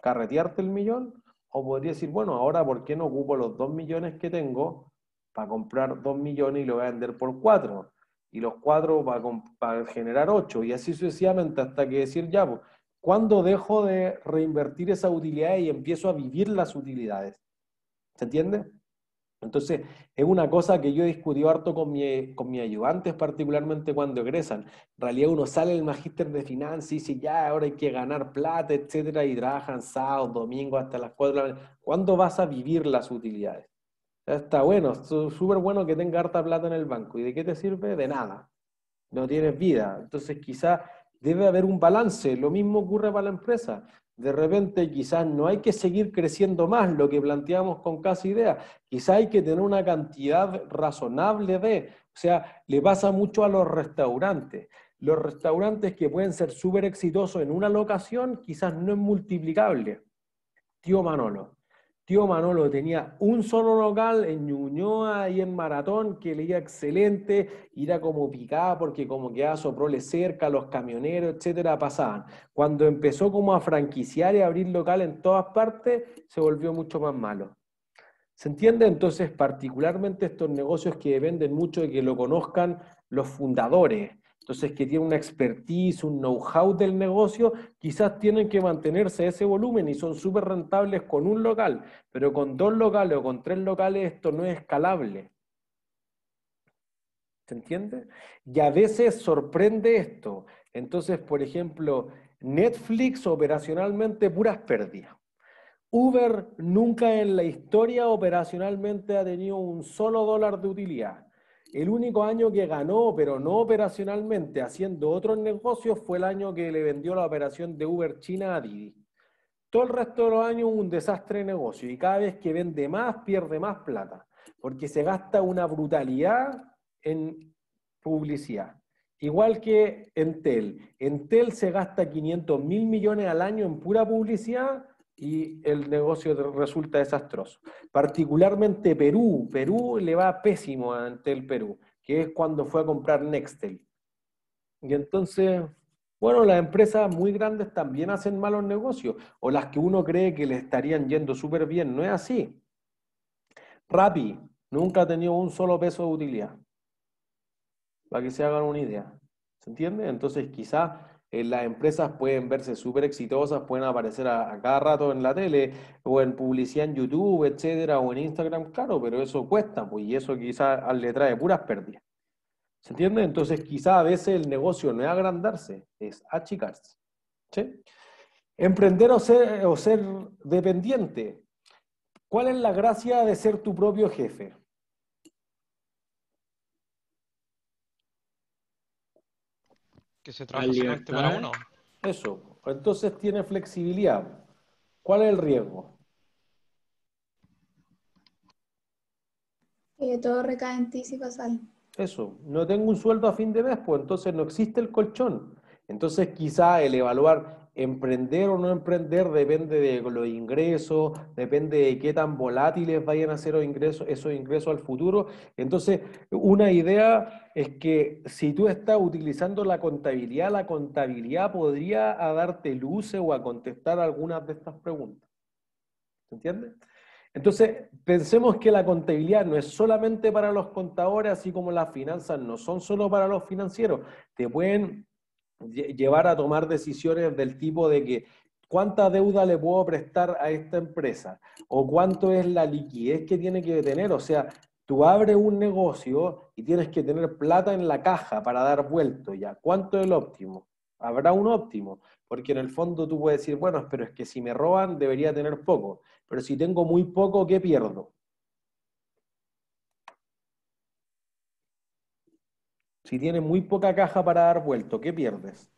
carretearte el 1.000.000? O podría decir, bueno, ahora ¿por qué no ocupo los 2.000.000 que tengo para comprar 2.000.000 y lo voy a vender por 4? Y los 4 para generar 8, y así sucesivamente hasta que decir, ya, pues, ¿cuándo dejo de reinvertir esas utilidades y empiezo a vivir las utilidades? ¿Se entiende? Entonces, es una cosa que yo he discutido harto con mis ayudantes, particularmente cuando egresan. En realidad uno sale del magíster de finanzas y dice, ya, ahora hay que ganar plata, etcétera, y trabajan sábado, domingo, hasta las 4 de la mañana. ¿Cuándo vas a vivir las utilidades? Está bueno, súper bueno que tenga harta plata en el banco. ¿Y de qué te sirve? De nada. No tienes vida. Entonces quizás debe haber un balance. Lo mismo ocurre para la empresa. De repente quizás no hay que seguir creciendo más, lo que planteamos con Casa Idea. Quizás hay que tener una cantidad razonable de... O sea, le pasa mucho a los restaurantes. Los restaurantes que pueden ser súper exitosos en una locación, quizás no es multiplicable. Tío Manolo. Tío Manolo tenía un solo local en Ñuñoa y en Maratón que le iba excelente, y era como picada porque como quedaba Soprole cerca, los camioneros, etcétera, pasaban. Cuando empezó como a franquiciar y a abrir local en todas partes, se volvió mucho más malo. ¿Se entiende? Entonces, particularmente estos negocios que dependen mucho de que lo conozcan los fundadores, entonces que tienen una expertise, un know-how del negocio, quizás tienen que mantenerse a ese volumen y son súper rentables con un local, pero con 2 locales o con 3 locales esto no es escalable. ¿Se entiende? Y a veces sorprende esto. Entonces, por ejemplo, Netflix operacionalmente puras pérdidas. Uber nunca en la historia operacionalmente ha tenido un solo dólar de utilidad. El único año que ganó, pero no operacionalmente, haciendo otros negocios, fue el año que le vendió la operación de Uber China a Didi. Todo el resto de los años un desastre de negocio, y cada vez que vende más, pierde más plata, porque se gasta una brutalidad en publicidad. Igual que Entel. Entel se gasta 500.000 millones al año en pura publicidad, y el negocio resulta desastroso. Particularmente Perú. Perú le va pésimo a Entel Perú, que es cuando fue a comprar Nextel. Y entonces, bueno, las empresas muy grandes también hacen malos negocios, o las que uno cree que le estarían yendo súper bien. No es así. Rappi nunca ha tenido un solo peso de utilidad, para que se hagan una idea. ¿Se entiende? Entonces quizás las empresas pueden verse súper exitosas, pueden aparecer a cada rato en la tele, o en publicidad en YouTube, etcétera, o en Instagram, claro, pero eso cuesta, pues, y eso quizás le trae puras pérdidas. ¿Se entiende? Entonces quizás a veces el negocio no es agrandarse, es achicarse. ¿Sí? Emprender o ser dependiente. ¿Cuál es la gracia de ser tu propio jefe? Que se trabaja solamente para uno. Eso. Entonces tiene flexibilidad. ¿Cuál es el riesgo? Que todo recae en ti si pasa algo. Eso. No tengo un sueldo a fin de mes, pues entonces no existe el colchón. Entonces quizá el evaluar emprender o no emprender depende de los ingresos, depende de qué tan volátiles vayan a ser esos ingresos al futuro. Entonces, una idea es que si tú estás utilizando la contabilidad podría a darte luces o a contestar algunas de estas preguntas. ¿Se entiende? Entonces, pensemos que la contabilidad no es solamente para los contadores, así como las finanzas no son solo para los financieros. Te pueden llevar a tomar decisiones del tipo de que cuánta deuda le puedo prestar a esta empresa, o cuánto es la liquidez que tiene que tener. O sea, tú abres un negocio y tienes que tener plata en la caja para dar vuelto ya. ¿Cuánto es el óptimo? Habrá un óptimo, porque en el fondo tú puedes decir, bueno, pero es que si me roban debería tener poco, pero si tengo muy poco, ¿qué pierdo? Si tienes muy poca caja para dar vuelto, ¿qué pierdes?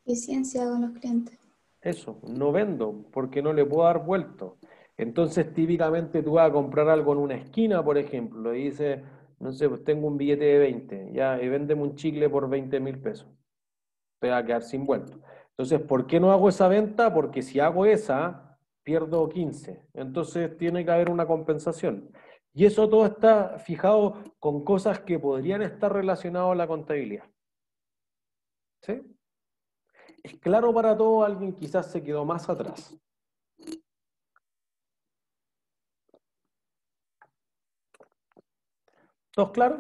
Eficiencia con los clientes. Eso, no vendo porque no le puedo dar vuelto. Entonces, típicamente tú vas a comprar algo en una esquina, por ejemplo, y dices, No sé, pues tengo un billete de 20, ya, y véndeme un chicle por 20.000 pesos. Te va a quedar sin vuelto. Entonces, ¿por qué no hago esa venta? Porque si hago esa, pierdo 15. Entonces, tiene que haber una compensación. Y eso todo está fijado con cosas que podrían estar relacionadas a la contabilidad. ¿Sí? ¿Es claro para todos? Alguien quizás se quedó más atrás. ¿Todos claros?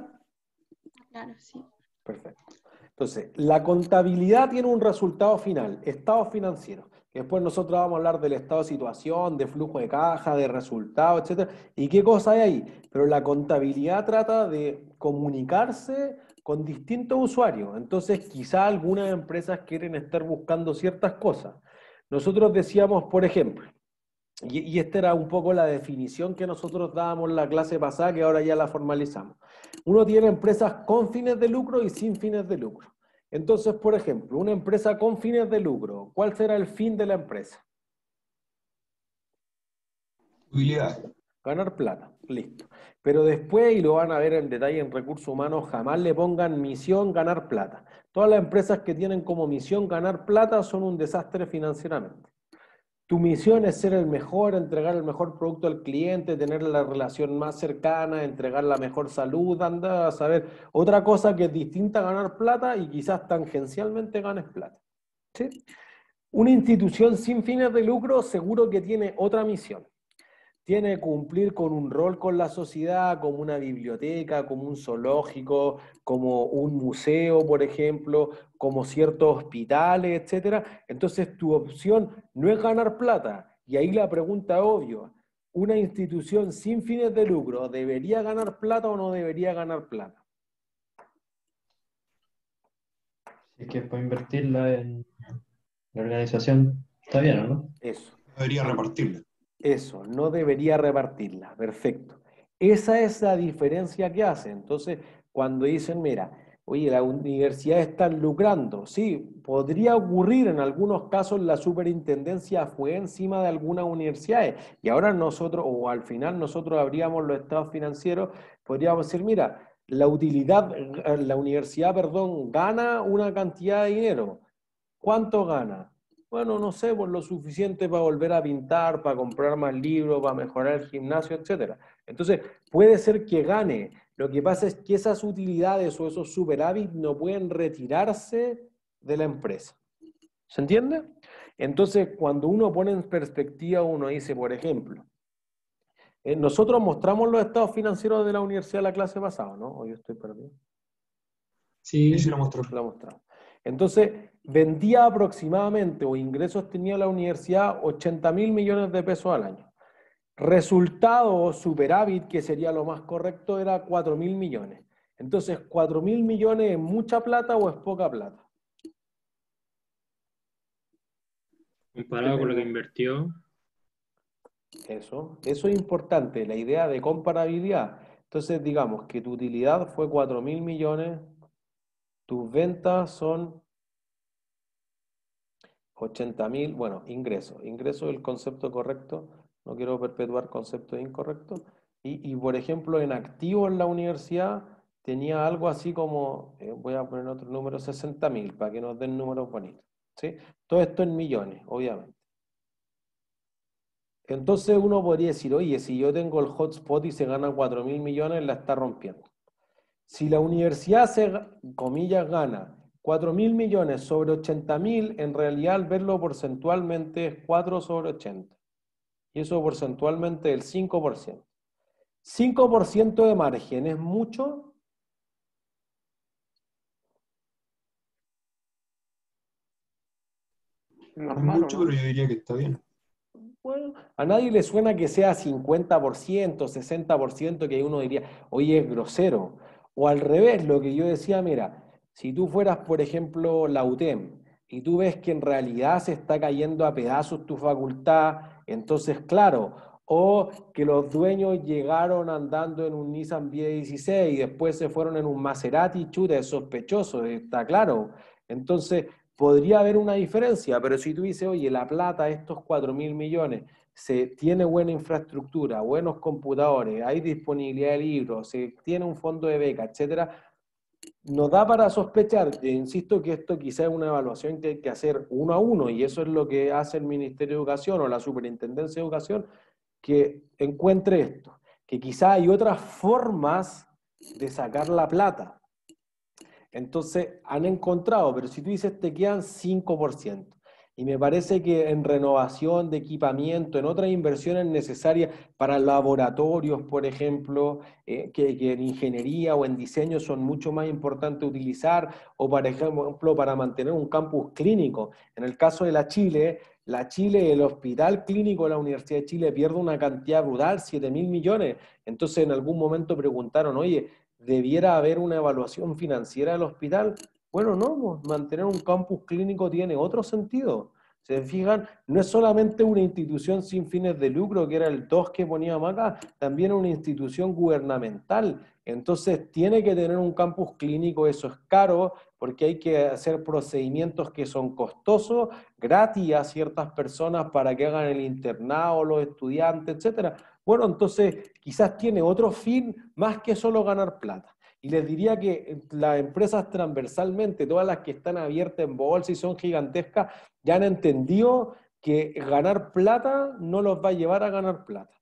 Claro, sí. Perfecto. Entonces, la contabilidad tiene un resultado final, estado financiero. Que después nosotros vamos a hablar del estado de situación, de flujo de caja, de resultados, etcétera. ¿Y qué cosa hay ahí? Pero la contabilidad trata de comunicarse con distintos usuarios. Entonces, quizá algunas empresas quieren estar buscando ciertas cosas. Nosotros decíamos, por ejemplo, y esta era un poco la definición que nosotros dábamos en la clase pasada, que ahora ya la formalizamos. Uno tiene empresas con fines de lucro y sin fines de lucro. Entonces, por ejemplo, una empresa con fines de lucro, ¿cuál será el fin de la empresa? Utilidad. Ganar plata, listo. Pero después, y lo van a ver en detalle en recursos humanos, jamás le pongan misión ganar plata. Todas las empresas que tienen como misión ganar plata son un desastre financieramente. Tu misión es ser el mejor, entregar el mejor producto al cliente, tener la relación más cercana, entregar la mejor salud, anda a saber otra cosa que es distinta a ganar plata y quizás tangencialmente ganes plata. ¿Sí? Una institución sin fines de lucro seguro que tiene otra misión. Tiene que cumplir con un rol con la sociedad, como una biblioteca, como un zoológico, como un museo, por ejemplo, como ciertos hospitales, etcétera. Entonces tu opción no es ganar plata. Y ahí la pregunta obvia, ¿una institución sin fines de lucro debería ganar plata o no debería ganar plata? Si es que para invertirla en la organización, está bien, ¿o no? Eso. Debería repartirla. Eso, no debería repartirla. Perfecto. Esa es la diferencia que hace. Entonces, cuando dicen, mira, oye, las universidades están lucrando, sí, podría ocurrir en algunos casos la superintendencia fue encima de algunas universidades y ahora nosotros, o al final nosotros abríamos los estados financieros, podríamos decir, mira, la utilidad, la universidad, perdón, gana una cantidad de dinero. ¿Cuánto gana? Bueno, no sé, por lo suficiente para volver a pintar, para comprar más libros, para mejorar el gimnasio, etc. Entonces, puede ser que gane. Lo que pasa es que esas utilidades o esos superávit no pueden retirarse de la empresa. ¿Se entiende? Entonces, cuando uno pone en perspectiva, uno dice, por ejemplo, nosotros mostramos los estados financieros de la universidad la clase pasada, ¿no? ¿O yo estoy perdido? Sí, Sí, lo mostró. La mostramos. Entonces, vendía aproximadamente, o ingresos tenía la universidad, 80.000 millones de pesos al año. Resultado, superávit, que sería lo más correcto, era 4.000 millones. Entonces, 4.000 millones ¿es mucha plata o es poca plata? comparado con lo que invirtió. Eso es importante, la idea de comparabilidad. Entonces, digamos que tu utilidad fue 4.000 millones, tus ventas son 80.000, bueno, ingreso. Ingreso es el concepto correcto, no quiero perpetuar conceptos incorrectos. Y por ejemplo, en activo en la universidad tenía algo así como, voy a poner otro número, 60.000, para que nos den números bonitos. ¿Sí? Todo esto en millones, obviamente. Entonces uno podría decir, oye, si yo tengo el hotspot y se gana 4.000 millones, la está rompiendo. Si la universidad comillas, gana 4.000 millones sobre 80.000, en realidad al verlo porcentualmente es 4 sobre 80. Y eso porcentualmente es el 5%. 5% de margen, ¿es mucho? Normal, Mucho, ¿o no? pero yo diría que está bien. Bueno, a nadie le suena que sea 50%, 60%, que uno diría, oye, es grosero. O al revés, lo que yo decía, mira, si tú fueras, por ejemplo, la UTEM, y tú ves que en realidad se está cayendo a pedazos tu facultad, entonces, claro, o que los dueños llegaron andando en un Nissan V16 y después se fueron en un Maserati, chuta, es sospechoso, está claro. Entonces, podría haber una diferencia, pero si tú dices, oye, la plata, estos 4.000 millones, se tiene buena infraestructura, buenos computadores, hay disponibilidad de libros, se tiene un fondo de beca, etcétera, nos da para sospechar, insisto que esto quizá es una evaluación que hay que hacer 1 a 1, y eso es lo que hace el Ministerio de Educación o la Superintendencia de Educación, que encuentre esto, que quizá hay otras formas de sacar la plata. Entonces han encontrado, pero si tú dices te quedan 5%, y me parece que en renovación de equipamiento, en otras inversiones necesarias para laboratorios, por ejemplo, que en ingeniería o en diseño son mucho más importantes utilizar, o por ejemplo para mantener un campus clínico. En el caso de la Chile, el Hospital Clínico de la Universidad de Chile pierde una cantidad brutal, 7.000 millones. Entonces en algún momento preguntaron, oye, ¿debiera haber una evaluación financiera del hospital? Bueno, no, mantener un campus clínico tiene otro sentido. Se fijan, no es solamente una institución sin fines de lucro, que era el 2 que poníamos acá, también una institución gubernamental. Entonces tiene que tener un campus clínico, eso es caro, porque hay que hacer procedimientos que son costosos, gratis a ciertas personas para que hagan el internado, los estudiantes, etcétera. Bueno, entonces quizás tiene otro fin más que solo ganar plata. Y les diría que las empresas transversalmente, todas las que están abiertas en bolsa y son gigantescas, ya han entendido que ganar plata no los va a llevar a ganar plata.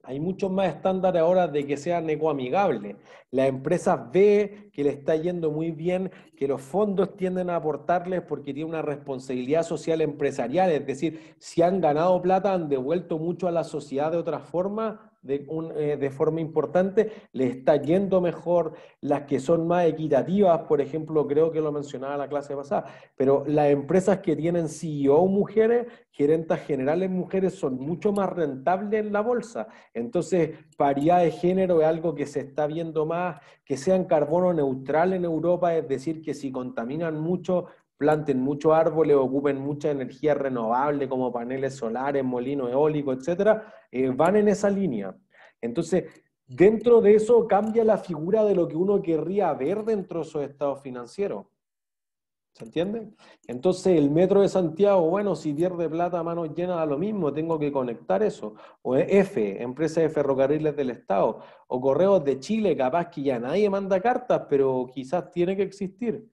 Hay muchos más estándares ahora de que sean ecoamigables. Las empresas ven que le está yendo muy bien, que los fondos tienden a aportarles porque tienen una responsabilidad social empresarial, es decir, si han ganado plata, han devuelto mucho a la sociedad de otra forma, de forma importante, les está yendo mejor. Las que son más equitativas, por ejemplo, creo que lo mencionaba la clase pasada, pero las empresas que tienen CEO mujeres, gerentas generales mujeres, son mucho más rentables en la bolsa. Entonces, paridad de género es algo que se está viendo más, que sean carbono neutral en Europa, es decir, que si contaminan mucho, planten muchos árboles, ocupen mucha energía renovable como paneles solares, molinos eólicos, etcétera, van en esa línea. Entonces, dentro de eso cambia la figura de lo que uno querría ver dentro de esos estados financieros. ¿Se entiende? Entonces el Metro de Santiago, bueno, si pierde plata a manos llenas da lo mismo, tengo que conectar eso. O EFE, Empresa de Ferrocarriles del Estado, o Correos de Chile, capaz que ya nadie manda cartas, pero quizás tiene que existir.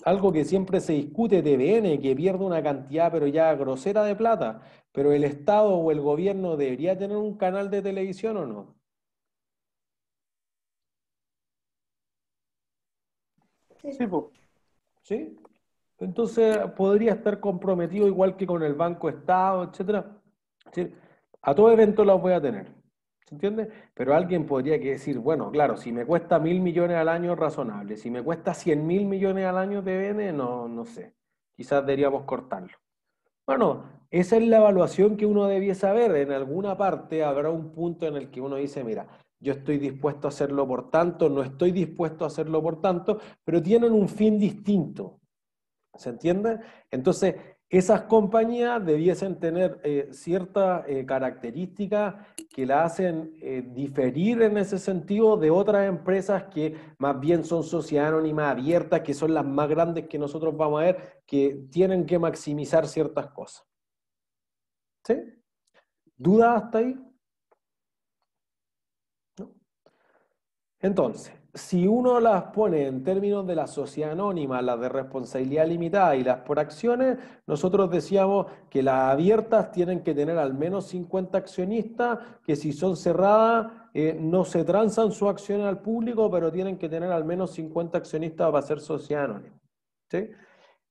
Algo que siempre se discute, TVN, que pierde una cantidad pero ya grosera de plata, pero el Estado o el gobierno debería tener un canal de televisión ¿o no? Sí, pues. ¿Sí? Entonces podría estar comprometido igual que con el Banco Estado, etcétera. ¿Sí? A todo evento los voy a tener. ¿Se entiende? Pero alguien podría decir, bueno, claro, si me cuesta 1.000 millones al año es razonable. Si me cuesta 100.000 millones al año TVN, no sé. Quizás deberíamos cortarlo. Bueno, esa es la evaluación que uno debía saber. En alguna parte habrá un punto en el que uno dice, mira, yo estoy dispuesto a hacerlo por tanto, no estoy dispuesto a hacerlo por tanto, pero tienen un fin distinto. ¿Se entiende? Entonces, esas compañías debiesen tener ciertas características que la hacen diferir en ese sentido de otras empresas que más bien son sociedades anónimas abiertas, que son las más grandes que nosotros vamos a ver, que tienen que maximizar ciertas cosas. ¿Sí? ¿Dudas hasta ahí? ¿No? Entonces, si uno las pone en términos de la sociedad anónima, las de responsabilidad limitada y las por acciones, nosotros decíamos que las abiertas tienen que tener al menos 50 accionistas, que si son cerradas no se transan sus acciones al público, pero tienen que tener al menos 50 accionistas para ser sociedad anónima. ¿Sí?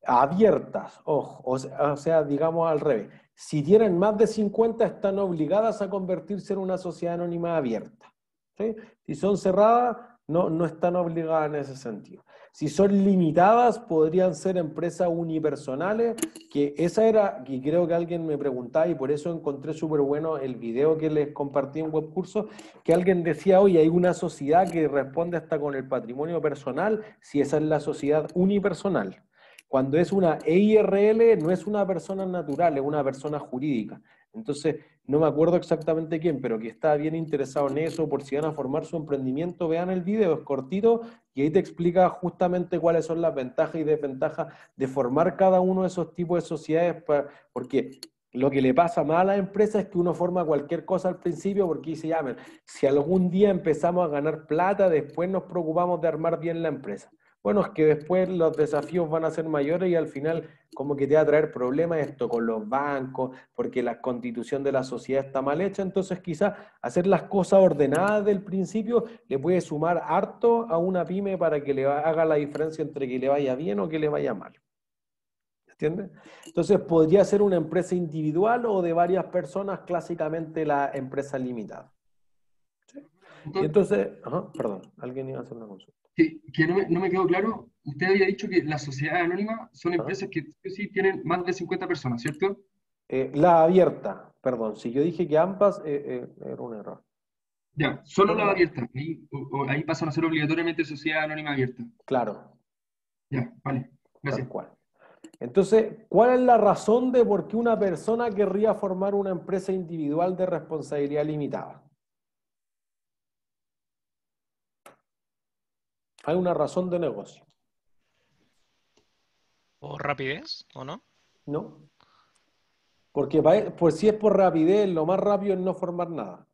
Abiertas, ojo, o sea, digamos al revés. Si tienen más de 50, están obligadas a convertirse en una sociedad anónima abierta. ¿Sí? Si son cerradas, no están obligadas en ese sentido. Si son limitadas, podrían ser empresas unipersonales, que esa era, y creo que alguien me preguntaba, y por eso encontré súper bueno el video que les compartí en webcurso, que alguien decía, oye, hay una sociedad que responde hasta con el patrimonio personal, si esa es la sociedad unipersonal. Cuando es una EIRL, no es una persona natural, es una persona jurídica. Entonces, no me acuerdo exactamente quién, pero que está bien interesado en eso, por si van a formar su emprendimiento, vean el video, es cortito, y ahí te explica justamente cuáles son las ventajas y desventajas de formar cada uno de esos tipos de sociedades, porque Lo que le pasa más a las empresas es que uno forma cualquier cosa al principio porque dice, ya, si algún día empezamos a ganar plata, después nos preocupamos de armar bien la empresa. Bueno, es que después los desafíos van a ser mayores y al final como que te va a traer problemas esto con los bancos, porque la constitución de la sociedad está mal hecha, entonces quizás hacer las cosas ordenadas del principio le puede sumar harto a una pyme para que le haga la diferencia entre que le vaya bien o que le vaya mal. ¿Entiendes? Entonces podría ser una empresa individual o de varias personas, clásicamente la empresa limitada. ¿Sí? Y entonces, perdón, alguien iba a hacer una consulta. Que no me quedó claro, usted había dicho que las sociedades anónimas son empresas que sí tienen más de 50 personas, ¿cierto? La abierta, perdón, si yo dije que ambas, era un error. Ya, solo la abierta, ahí pasan a ser obligatoriamente sociedad anónima abierta. Claro. Ya, vale, gracias. Tal cual. Entonces, ¿cuál es la razón de por qué una persona querría formar una empresa individual de responsabilidad limitada? Hay una razón de negocio. ¿Por rapidez o no? No. Porque pues si es por rapidez, lo más rápido es no formar nada.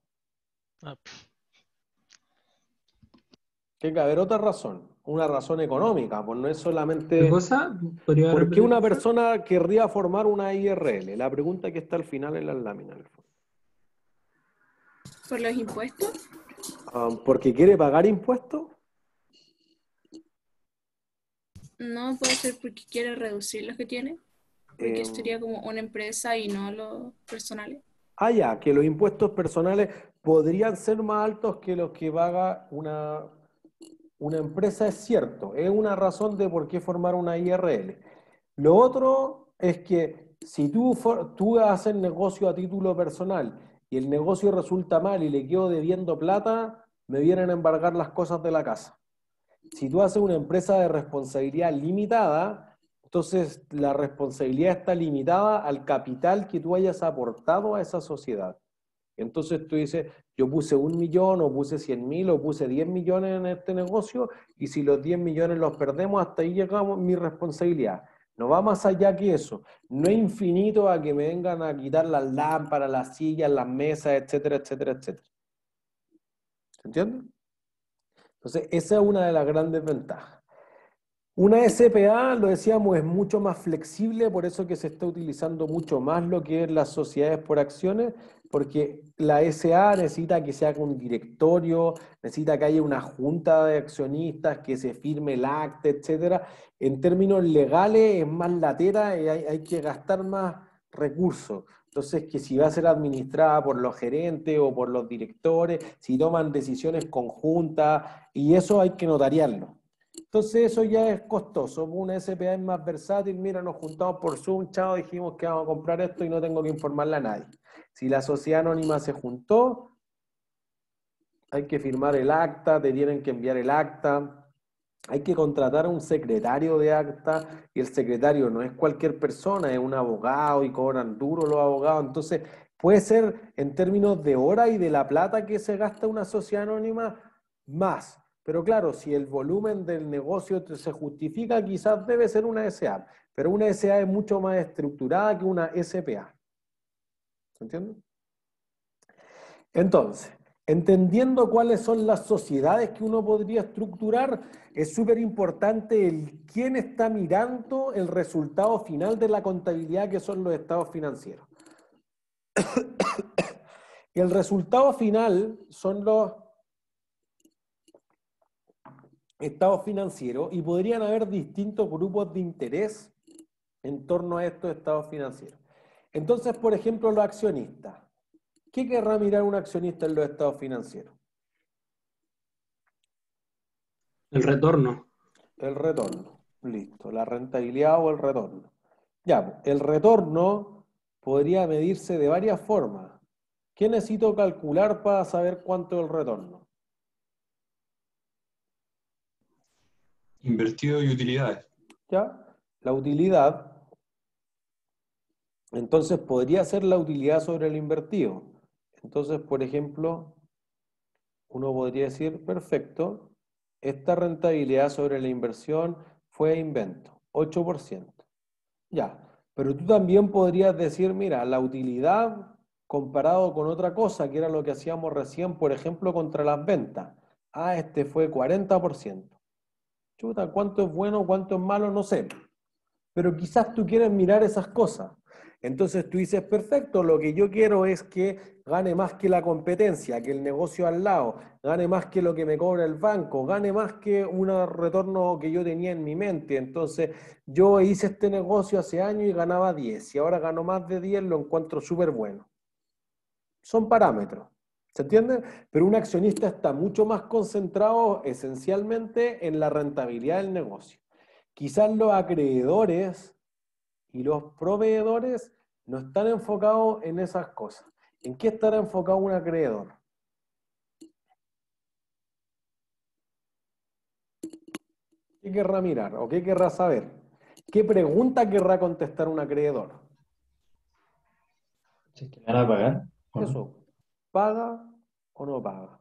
Tiene que haber otra razón, una razón económica, pues no es solamente... ¿Qué cosa? ¿Podría ¿Por qué repetir? una persona querría formar una IRL? La pregunta que está al final en las láminas. ¿Por los impuestos? ¿Porque quiere pagar impuestos? No, puede ser porque quiere reducir los que tiene. Porque sería como una empresa y no los personales. Ya, que los impuestos personales podrían ser más altos que los que paga una empresa, es cierto. Es una razón de por qué formar una IRL. Lo otro es que si tú haces negocio a título personal y el negocio resulta mal y le quedo debiendo plata, me vienen a embargar las cosas de la casa. Si tú haces una empresa de responsabilidad limitada, entonces la responsabilidad está limitada al capital que tú hayas aportado a esa sociedad. Entonces tú dices, yo puse 1 millón, o puse 100.000, o puse 10 millones en este negocio, y si los 10 millones los perdemos, hasta ahí llegamos mi responsabilidad. No va más allá que eso. No es infinito a que me vengan a quitar las lámparas, las sillas, las mesas, etcétera, etcétera, etcétera. ¿Se entiende? Entonces, esa es una de las grandes ventajas. Una SPA, lo decíamos, es mucho más flexible, por eso que se está utilizando mucho más lo que es las sociedades por acciones, porque la SA necesita que se haga un directorio, necesita que haya una junta de accionistas, que se firme el acta, etcétera. En términos legales es más latera y hay que gastar más recursos. Entonces, que si va a ser administrada por los gerentes o por los directores, si toman decisiones conjuntas, y eso hay que notariarlo. Entonces eso ya es costoso. Una SPA es más versátil. Mira, nos juntamos por Zoom, chao, dijimos que vamos a comprar esto y no tengo que informarle a nadie. Si la sociedad anónima se juntó, hay que firmar el acta, te tienen que enviar el acta, hay que contratar a un secretario de acta, y el secretario no es cualquier persona, es un abogado y cobran duro los abogados. Entonces puede ser en términos de hora y de la plata que se gasta una sociedad anónima más. Pero claro, si el volumen del negocio se justifica, quizás debe ser una SA. Pero una SA es mucho más estructurada que una SPA. ¿Se entiende? Entonces, entendiendo cuáles son las sociedades que uno podría estructurar, es súper importante el quién está mirando el resultado final de la contabilidad, que son los estados financieros. Y el resultado final son los estados financieros, y podrían haber distintos grupos de interés en torno a estos estados financieros. Entonces, por ejemplo, los accionistas. ¿Qué querrá mirar un accionista en los estados financieros? El retorno. El retorno. Listo. La rentabilidad o el retorno. Ya, el retorno podría medirse de varias formas. ¿Qué necesito calcular para saber cuánto es el retorno? Invertido y utilidades. ¿Ya? La utilidad. Entonces podría ser la utilidad sobre el invertido. Entonces, por ejemplo, uno podría decir, perfecto, esta rentabilidad sobre la inversión fue invento, 8%. Ya, Pero tú también podrías decir, mira, la utilidad comparado con otra cosa, que era lo que hacíamos recién, por ejemplo, contra las ventas. Ah, este fue 40%. Chuta, ¿cuánto es bueno, cuánto es malo? No sé. Pero quizás tú quieres mirar esas cosas. Entonces tú dices, perfecto, lo que yo quiero es que gane más que la competencia, que el negocio al lado, gane más que lo que me cobra el banco, gane más que un retorno que yo tenía en mi mente. Entonces yo hice este negocio hace años y ganaba 10, y ahora gano más de 10, lo encuentro súper bueno. Son parámetros, ¿se entiende? Pero un accionista está mucho más concentrado esencialmente en la rentabilidad del negocio. Quizás los acreedores y los proveedores no están enfocados en esas cosas. ¿En qué estará enfocado un acreedor? ¿Qué querrá mirar o qué querrá saber? ¿Qué pregunta querrá contestar un acreedor? Si es que le van a pagar, ¿o no? Eso, ¿paga o no paga?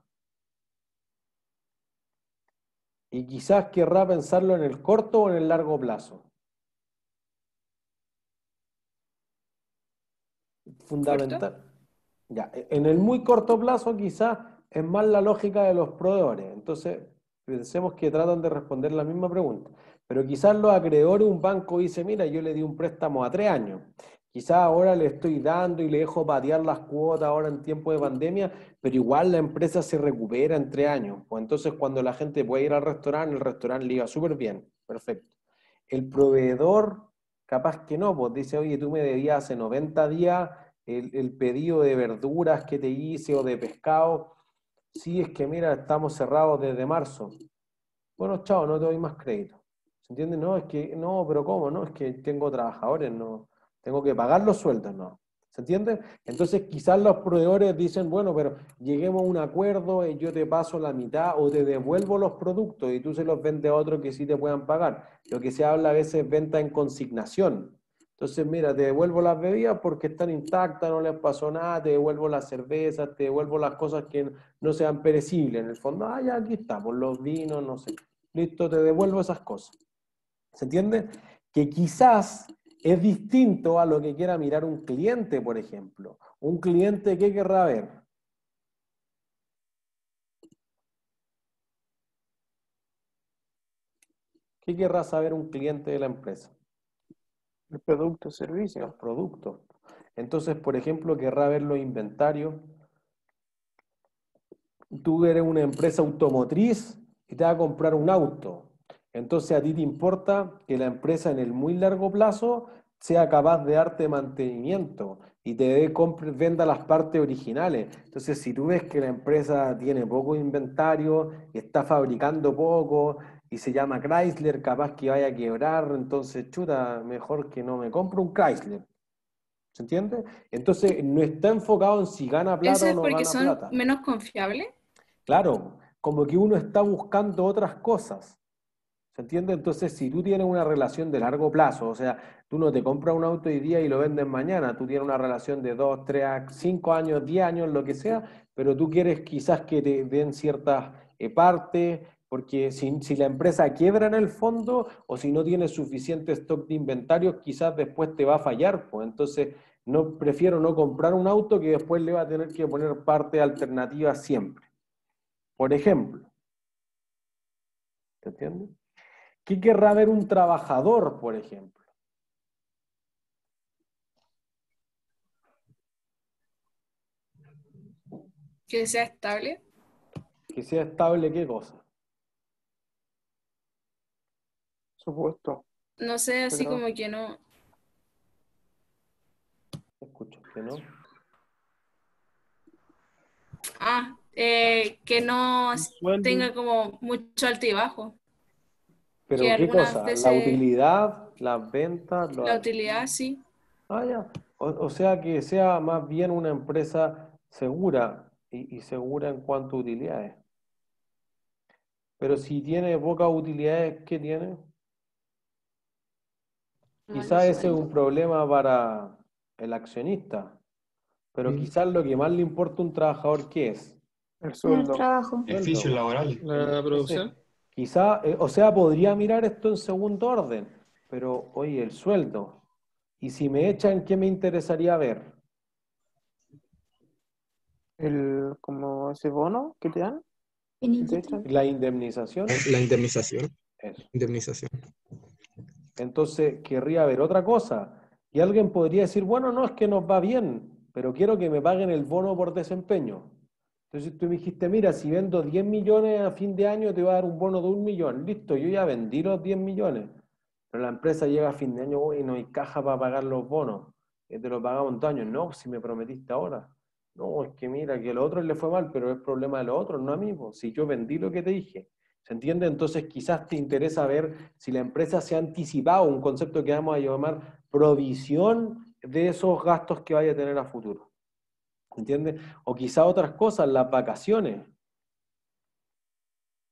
Y quizás querrá pensarlo en el corto o en el largo plazo. Fundamental. Ya, en el muy corto plazo quizás es más la lógica de los proveedores. Entonces, pensemos que tratan de responder la misma pregunta. Pero quizás los acreedores, un banco dice, mira, yo le di un préstamo a 3 años. Quizás ahora le estoy dando y le dejo patear las cuotas ahora en tiempo de pandemia, pero igual la empresa se recupera en 3 años. Pues entonces cuando la gente puede ir al restaurante, el restaurante le iba súper bien. Perfecto. El proveedor, capaz que no, pues dice, oye, tú me debías hace 90 días el pedido de verduras que te hice o de pescado. Sí, es que mira, estamos cerrados desde marzo. Bueno, chao, no te doy más crédito. ¿Se entiende? No, es que, no, pero ¿cómo? No, es que tengo trabajadores, no. Tengo que pagar los sueldos, no. ¿Se entiende? Entonces quizás los proveedores dicen, bueno, pero lleguemos a un acuerdo y yo te paso la mitad o te devuelvo los productos y tú se los vendes a otros que sí te puedan pagar. Lo que se habla a veces es venta en consignación. Entonces, mira, te devuelvo las bebidas porque están intactas, no les pasó nada, te devuelvo las cervezas, te devuelvo las cosas que no sean perecibles. En el fondo, ah, ya aquí estamos, los vinos, no sé. Listo, te devuelvo esas cosas. ¿Se entiende? Que quizás es distinto a lo que quiera mirar un cliente, por ejemplo. Un cliente, ¿qué querrá ver? ¿Qué querrá saber un cliente de la empresa? El producto, servicio. Los productos. Entonces, por ejemplo, querrá ver los inventarios. Tú eres una empresa automotriz y te vas a comprar un auto. Entonces a ti te importa que la empresa en el muy largo plazo sea capaz de darte mantenimiento y venda las partes originales. Entonces si tú ves que la empresa tiene poco inventario y está fabricando poco y se llama Chrysler, capaz que vaya a quebrar, entonces chuta, mejor que no me compro un Chrysler. ¿Se entiende? Entonces no está enfocado en si gana plata ¿Eso o es no porque gana son plata. menos confiables? Claro, como que uno está buscando otras cosas. ¿Se entiende? Entonces, si tú tienes una relación de largo plazo, o sea, tú no te compras un auto hoy día y lo vendes mañana, tú tienes una relación de 2, 3, 5 años, 10 años, lo que sea, pero tú quieres quizás que te den ciertas partes, porque si la empresa quiebra en el fondo o si no tiene suficiente stock de inventarios, quizás después te va a fallar, pues entonces prefiero no comprar un auto que después le va a tener que poner partes alternativas siempre. Por ejemplo, ¿te entiendes? ¿Qué querrá ver un trabajador, por ejemplo? Que sea estable. Que sea estable, ¿qué cosa? Supuesto. No sé, así Pero como que no. Escucho, que no. Que no sueldo. tenga como mucho alto y bajo. ¿Pero Que qué algunas cosa? ¿La veces utilidad, las ventas? la utilidad sí. Ah, ya. O sea, que sea más bien una empresa segura y segura en cuanto a utilidades. Pero si tiene pocas utilidades, ¿qué tiene? Quizás ese es un problema para el accionista, pero quizás lo que más le importa a un trabajador, ¿qué es? El El sueldo. trabajo. Beneficios laborales. La producción. Quizá, o sea, podría mirar esto en segundo orden, pero oye, el sueldo. Y si me echan, ¿qué me interesaría ver? Como ese bono que te dan, que te Finiquito. echan. La indemnización. La indemnización. Eso. Indemnización. Entonces, querría ver otra cosa. Y alguien podría decir, bueno, no, es que nos va bien, pero quiero que me paguen el bono por desempeño. Entonces tú me dijiste, mira, si vendo 10 millones a fin de año, te va a dar un bono de 1 millón. Listo, yo ya vendí los 10 millones. Pero la empresa llega a fin de año y no hay caja para pagar los bonos. Que te lo pagamos en 2 años. No, si me prometiste ahora. No, es que mira, que a los otros le fue mal, pero es problema de los otros, no a mí. Po. Si yo vendí lo que te dije. ¿Se entiende? Entonces quizás te interesa ver si la empresa se ha anticipado, un concepto que vamos a llamar provisión de esos gastos que vaya a tener a futuro. ¿Entiendes? O quizás otras cosas, las vacaciones.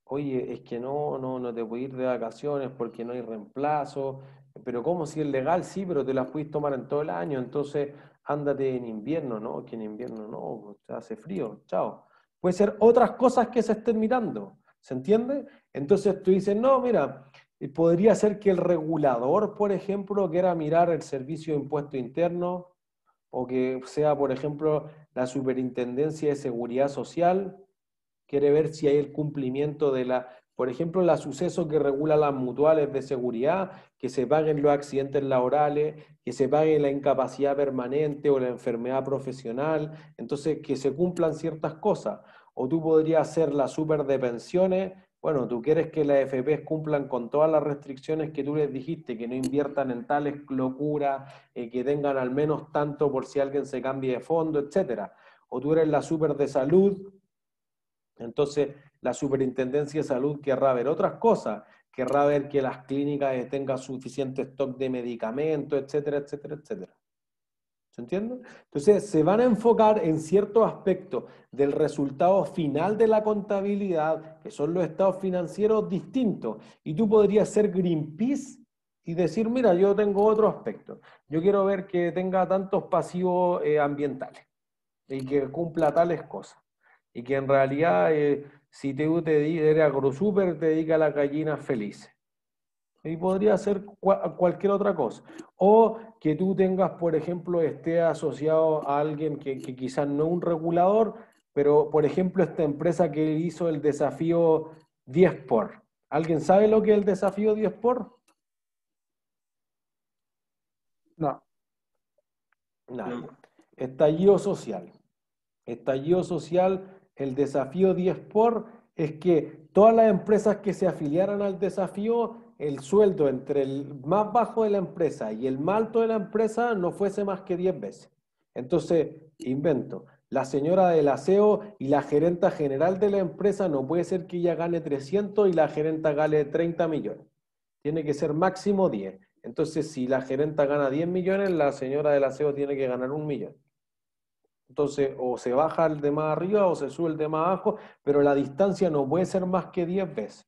Oye, es que no te puedes ir de vacaciones porque no hay reemplazo. Pero ¿cómo si es legal? Sí, pero te las puedes tomar en todo el año. Entonces, ándate en invierno, ¿no? Que en invierno no, hace frío, chao. Puede ser otras cosas que se estén mirando. ¿Se entiende? Entonces tú dices, no, mira, podría ser que el regulador, por ejemplo, quiera mirar el servicio de impuesto interno o que sea, por ejemplo, la Superintendencia de Seguridad Social quiere ver si hay el cumplimiento de por ejemplo, la suceso que regula las mutuales de seguridad, que se paguen los accidentes laborales, que se pague la incapacidad permanente o la enfermedad profesional, entonces que se cumplan ciertas cosas. O tú podrías hacer la super de pensiones, bueno, tú quieres que las AFPs cumplan con todas las restricciones que tú les dijiste, que no inviertan en tales locuras, que tengan al menos tanto por si alguien se cambie de fondo, etcétera. O tú eres la super de salud, entonces, la Superintendencia de Salud querrá ver otras cosas, querrá ver que las clínicas tengan suficiente stock de medicamentos, etcétera, etcétera, etcétera. ¿Se entiende? Entonces, se van a enfocar en ciertos aspectos del resultado final de la contabilidad, que son los estados financieros distintos. Y tú podrías ser Greenpeace y decir, mira, yo tengo otro aspecto. Yo quiero ver que tenga tantos pasivos ambientales y que cumpla tales cosas. Y que en realidad, si eres AgroSuper, te dedica a las gallinas felices. Y podría ser cualquier otra cosa. O que tú tengas, por ejemplo, esté asociado a alguien que quizás no es un regulador, pero, por ejemplo, esta empresa que hizo el desafío 10 por. ¿Alguien sabe lo que es el desafío 10 por? No. Nadie. Estallido social. Estallido social, el desafío 10 por es que todas las empresas que se afiliaran al desafío, el sueldo entre el más bajo de la empresa y el más alto de la empresa no fuese más que 10 veces. Entonces, invento, la señora del aseo y la gerenta general de la empresa no puede ser que ella gane 300 y la gerenta gane 30 millones. Tiene que ser máximo 10. Entonces, si la gerenta gana 10 millones, la señora del aseo tiene que ganar 1 millón. Entonces, o se baja el de más arriba o se sube el de más abajo, pero la distancia no puede ser más que 10 veces.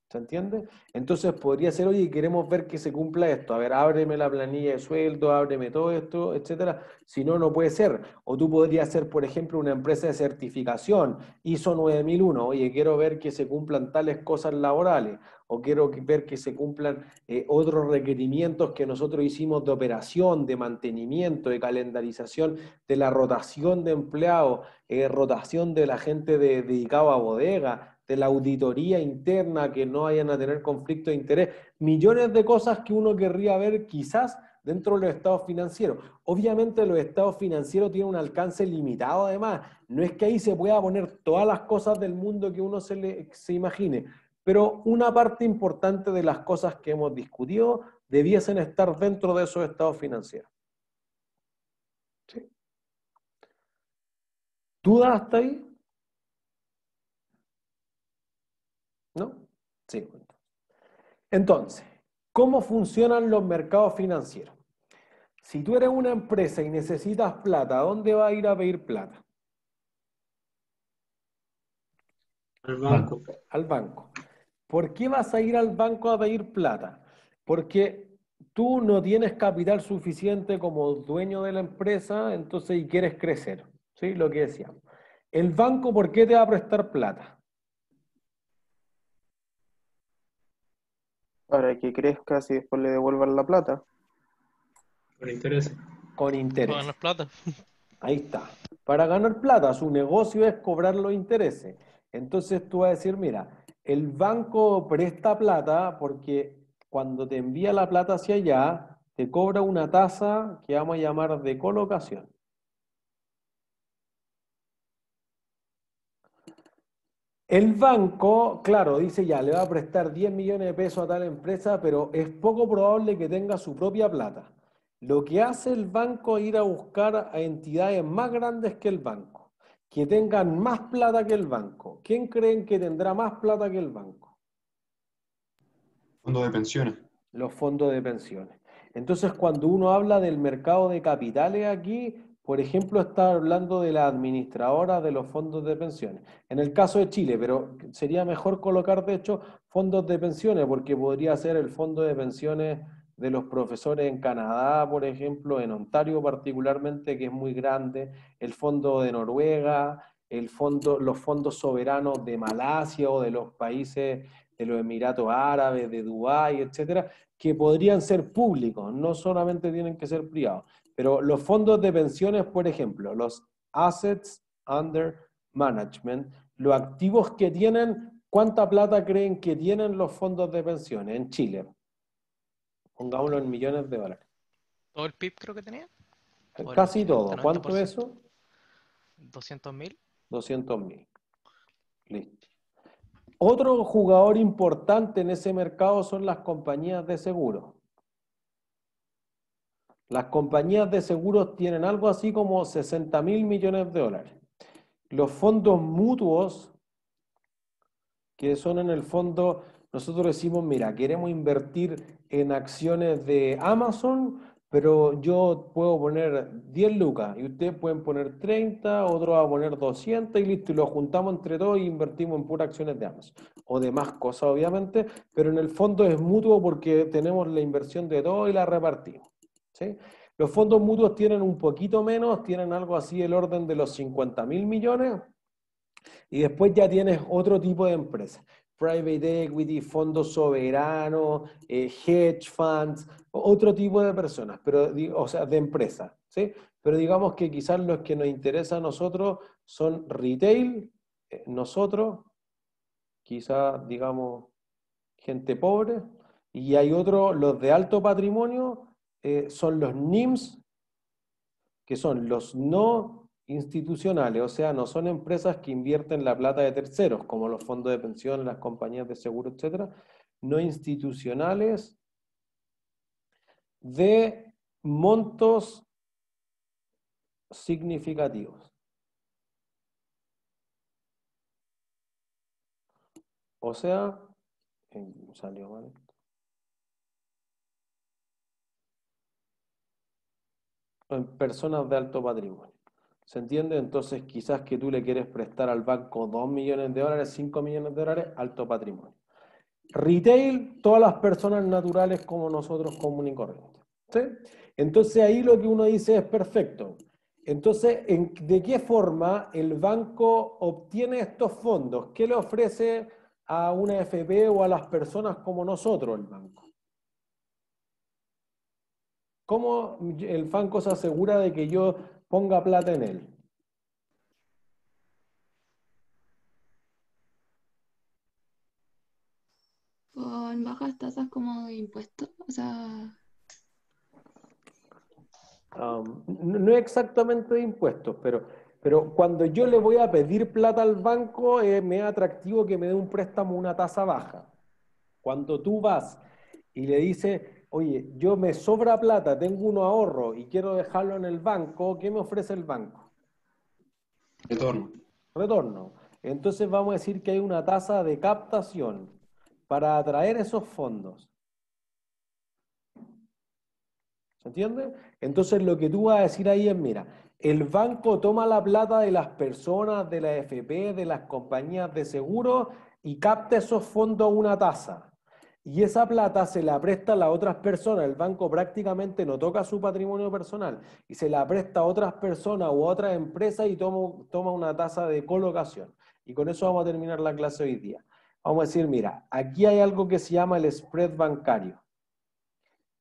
¿Se entiende? Entonces podría ser, oye, queremos ver que se cumpla esto. A ver, ábreme la planilla de sueldo, ábreme todo esto, etcétera. Si no, no puede ser. O tú podrías ser, por ejemplo, una empresa de certificación, ISO 9001. Oye, quiero ver que se cumplan tales cosas laborales. O quiero ver que se cumplan otros requerimientos que nosotros hicimos de operación, de mantenimiento, de calendarización, de la rotación de empleados, rotación de la gente dedicado a bodega, de la auditoría interna, que no vayan a tener conflicto de interés, millones de cosas que uno querría ver quizás dentro de los estados financieros. Obviamente los estados financieros tienen un alcance limitado además, no es que ahí se pueda poner todas las cosas del mundo que uno se imagine, pero una parte importante de las cosas que hemos discutido debiesen estar dentro de esos estados financieros. ¿Sí? ¿Dudas hasta ahí? ¿No? Sí. Entonces, ¿cómo funcionan los mercados financieros? Si tú eres una empresa y necesitas plata, ¿a dónde vas a ir a pedir plata? Al banco. Al banco. ¿Por qué vas a ir al banco a pedir plata? Porque tú no tienes capital suficiente como dueño de la empresa, entonces y quieres crecer. ¿Sí? Lo que decíamos. ¿El banco por qué te va a prestar plata? Para que crezcas y después le devuelvan la plata. Con interés. Con interés. Para ganar plata. Ahí está. Para ganar plata, su negocio es cobrar los intereses. Entonces tú vas a decir, mira, el banco presta plata porque cuando te envía la plata hacia allá, te cobra una tasa que vamos a llamar de colocación. El banco, claro, dice ya, le va a prestar 10 millones de pesos a tal empresa, pero es poco probable que tenga su propia plata. Lo que hace el banco es ir a buscar a entidades más grandes que el banco, que tengan más plata que el banco. ¿Quién creen que tendrá más plata que el banco? Fondo de pensiones. Los fondos de pensiones. Entonces, cuando uno habla del mercado de capitales aquí, por ejemplo, está hablando de la administradora de los fondos de pensiones. En el caso de Chile, pero sería mejor colocar, de hecho, fondos de pensiones, porque podría ser el fondo de pensiones de los profesores en Canadá, por ejemplo, en Ontario particularmente, que es muy grande, el fondo de Noruega, los fondos soberanos de Malasia o de los países de los Emiratos Árabes, de Dubái, etcétera, que podrían ser públicos, no solamente tienen que ser privados. Pero los fondos de pensiones, por ejemplo, los Assets Under Management, los activos que tienen, ¿cuánta plata creen que tienen los fondos de pensiones en Chile? Pongámoslo en millones de dólares. ¿Todo el PIB creo que tenía? ¿O el Casi 80, todo. ¿Cuánto 90%? es eso? 200.000. 200.000. Listo. Otro jugador importante en ese mercado son las compañías de seguros. Las compañías de seguros tienen algo así como 60.000 millones de dólares. Los fondos mutuos, que son en el fondo, nosotros decimos, mira, queremos invertir en acciones de Amazon, pero yo puedo poner 10 lucas y ustedes pueden poner 30, otro va a poner 200 y listo, y lo juntamos entre todos y invertimos en puras acciones de Amazon. O de más cosas, obviamente, pero en el fondo es mutuo porque tenemos la inversión de todo y la repartimos. ¿Sí? Los fondos mutuos tienen un poquito menos, tienen algo así del orden de los 50.000 millones, y después ya tienes otro tipo de empresas. Private equity, fondos soberanos, hedge funds, otro tipo de personas, pero, o sea, de empresas, ¿sí? Pero digamos que quizás los que nos interesa a nosotros son retail, nosotros, quizás, digamos, gente pobre, y hay otros, los de alto patrimonio, son los NIMS, que son los no institucionales, o sea, no son empresas que invierten la plata de terceros, como los fondos de pensión, las compañías de seguro, etcétera, no institucionales de montos significativos. O sea, salió mal. En personas de alto patrimonio. ¿Se entiende? Entonces, quizás que tú le quieres prestar al banco 2 millones de dólares, 5 millones de dólares, alto patrimonio. Retail, todas las personas naturales como nosotros, comunes y corrientes. ¿Sí? Entonces, ahí lo que uno dice es perfecto. Entonces, ¿de qué forma el banco obtiene estos fondos? ¿Qué le ofrece a una FP o a las personas como nosotros el banco? ¿Cómo el banco se asegura de que yo ponga plata en él? Con bajas tasas como de impuestos. O sea, No exactamente de impuestos, pero cuando yo le voy a pedir plata al banco, me es atractivo que me dé un préstamo a una tasa baja. Cuando tú vas y le dices, oye, yo me sobra plata, tengo unos ahorros y quiero dejarlo en el banco, ¿qué me ofrece el banco? Retorno. Retorno. Entonces vamos a decir que hay una tasa de captación para atraer esos fondos. ¿Se entiende? Entonces lo que tú vas a decir ahí es, mira, el banco toma la plata de las personas, de la FP, de las compañías de seguro y capta esos fondos a una tasa. Y esa plata se la presta a las otras personas. El banco prácticamente no toca su patrimonio personal y se la presta a otras personas u a otras empresas y toma una tasa de colocación. Y con eso vamos a terminar la clase hoy día. Vamos a decir, mira, aquí hay algo que se llama el spread bancario.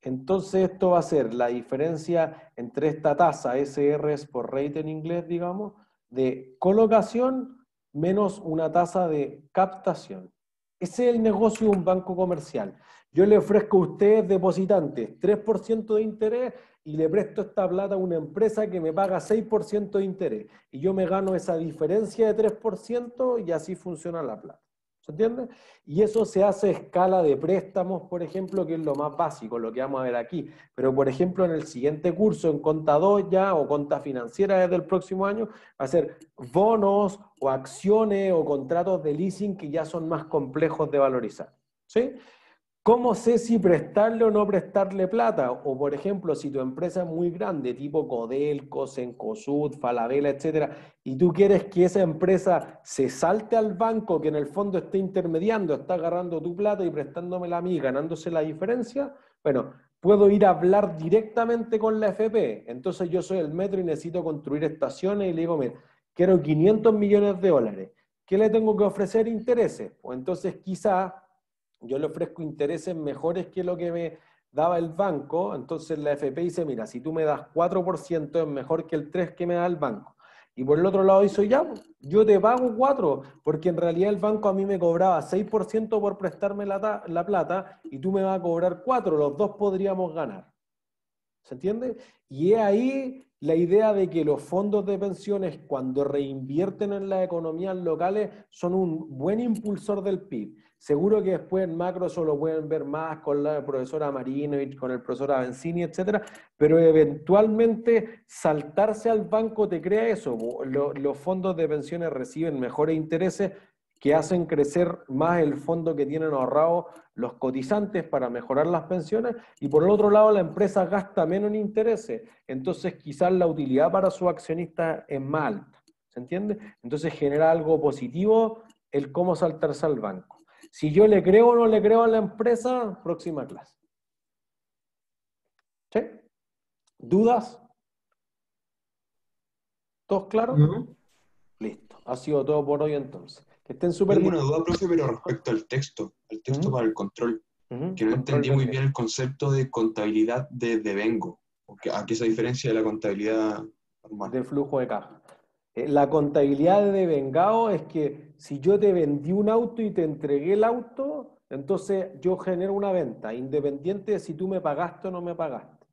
Entonces esto va a ser la diferencia entre esta tasa, SR es por rate en inglés, digamos, de colocación menos una tasa de captación. Ese es el negocio de un banco comercial. Yo le ofrezco a ustedes depositantes 3% de interés y le presto esta plata a una empresa que me paga 6% de interés. Y yo me gano esa diferencia de 3% y así funciona la plata. ¿Se entiende? Y eso se hace a escala de préstamos, por ejemplo, que es lo más básico, lo que vamos a ver aquí. Pero, por ejemplo, en el siguiente curso, en Conta 2 ya, o Conta Financiera desde el próximo año, va a ser bonos o acciones o contratos de leasing que ya son más complejos de valorizar. ¿Sí? ¿Cómo sé si prestarle o no prestarle plata? O, por ejemplo, si tu empresa es muy grande, tipo Codelco, Cencosud, Falabella, etcétera, y tú quieres que esa empresa se salte al banco que en el fondo esté intermediando, está agarrando tu plata y prestándomela a mí, ganándose la diferencia, bueno, puedo ir a hablar directamente con la FP. Entonces yo soy el metro y necesito construir estaciones y le digo, mira, quiero 500 millones de dólares. ¿Qué le tengo que ofrecer? Intereses. Pues entonces quizá yo le ofrezco intereses mejores que lo que me daba el banco, entonces la FP dice, mira, si tú me das 4% es mejor que el 3% que me da el banco. Y por el otro lado dice, ya, yo te pago 4%, porque en realidad el banco a mí me cobraba 6% por prestarme la plata y tú me vas a cobrar 4%, los dos podríamos ganar. ¿Se entiende? Y es ahí la idea de que los fondos de pensiones, cuando reinvierten en las economías locales, son un buen impulsor del PIB. Seguro que después en macro eso lo pueden ver más con la profesora Marinovich, con el profesor Avenzini, etcétera, pero eventualmente saltarse al banco te crea eso. Los fondos de pensiones reciben mejores intereses que hacen crecer más el fondo que tienen ahorrado los cotizantes para mejorar las pensiones, y por el otro lado la empresa gasta menos en intereses, entonces quizás la utilidad para su accionista es más alta. ¿Se entiende? Entonces genera algo positivo el cómo saltarse al banco. Si yo le creo o no le creo a la empresa, próxima clase. ¿Sí? ¿Dudas? ¿Todos claros? ¿No? Listo. Ha sido todo por hoy entonces. Que estén súper Tengo bien. una duda, profe, pero respecto al texto para el control, que no Control entendí muy de bien el concepto de contabilidad de devengo. ¿A qué se diferencia de la contabilidad normal? de flujo de caja. La contabilidad de devengado es que si yo te vendí un auto y te entregué el auto, entonces yo genero una venta, independiente de si tú me pagaste o no me pagaste.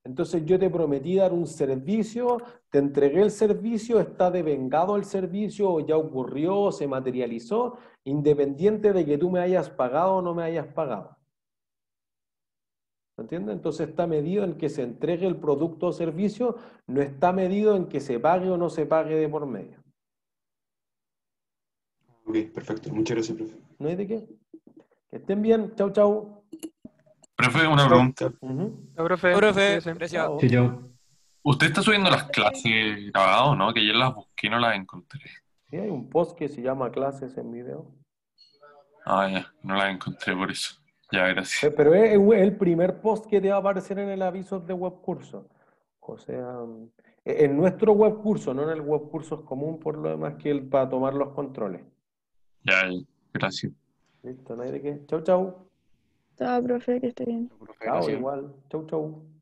Entonces yo te prometí dar un servicio, te entregué el servicio, está devengado el servicio, o ya ocurrió, se materializó, independiente de que tú me hayas pagado o no me hayas pagado. ¿Me entiendes? Entonces está medido en que se entregue el producto o servicio, no está medido en que se pague o no se pague de por medio. Ok, perfecto. Muchas gracias, profe. ¿No hay de qué? Que estén bien. Chau, chau. Profe, una pregunta. Profe, cuídese. Gracias. Chao, chao. ¿Usted está subiendo las clases grabadas, no? Que ayer las busqué y no las encontré. Sí, hay un post que se llama Clases en Video. Ah, ya, no las encontré por eso. Ya, gracias. Pero es el primer post que te va a aparecer en el aviso de webcurso. O sea, en nuestro webcurso, no en el webcurso común, por lo demás, que para tomar los controles. Ya, gracias. Listo, no hay de qué. Chau, chau. Chao, profe, que esté bien. Chao, igual. Chau, chau.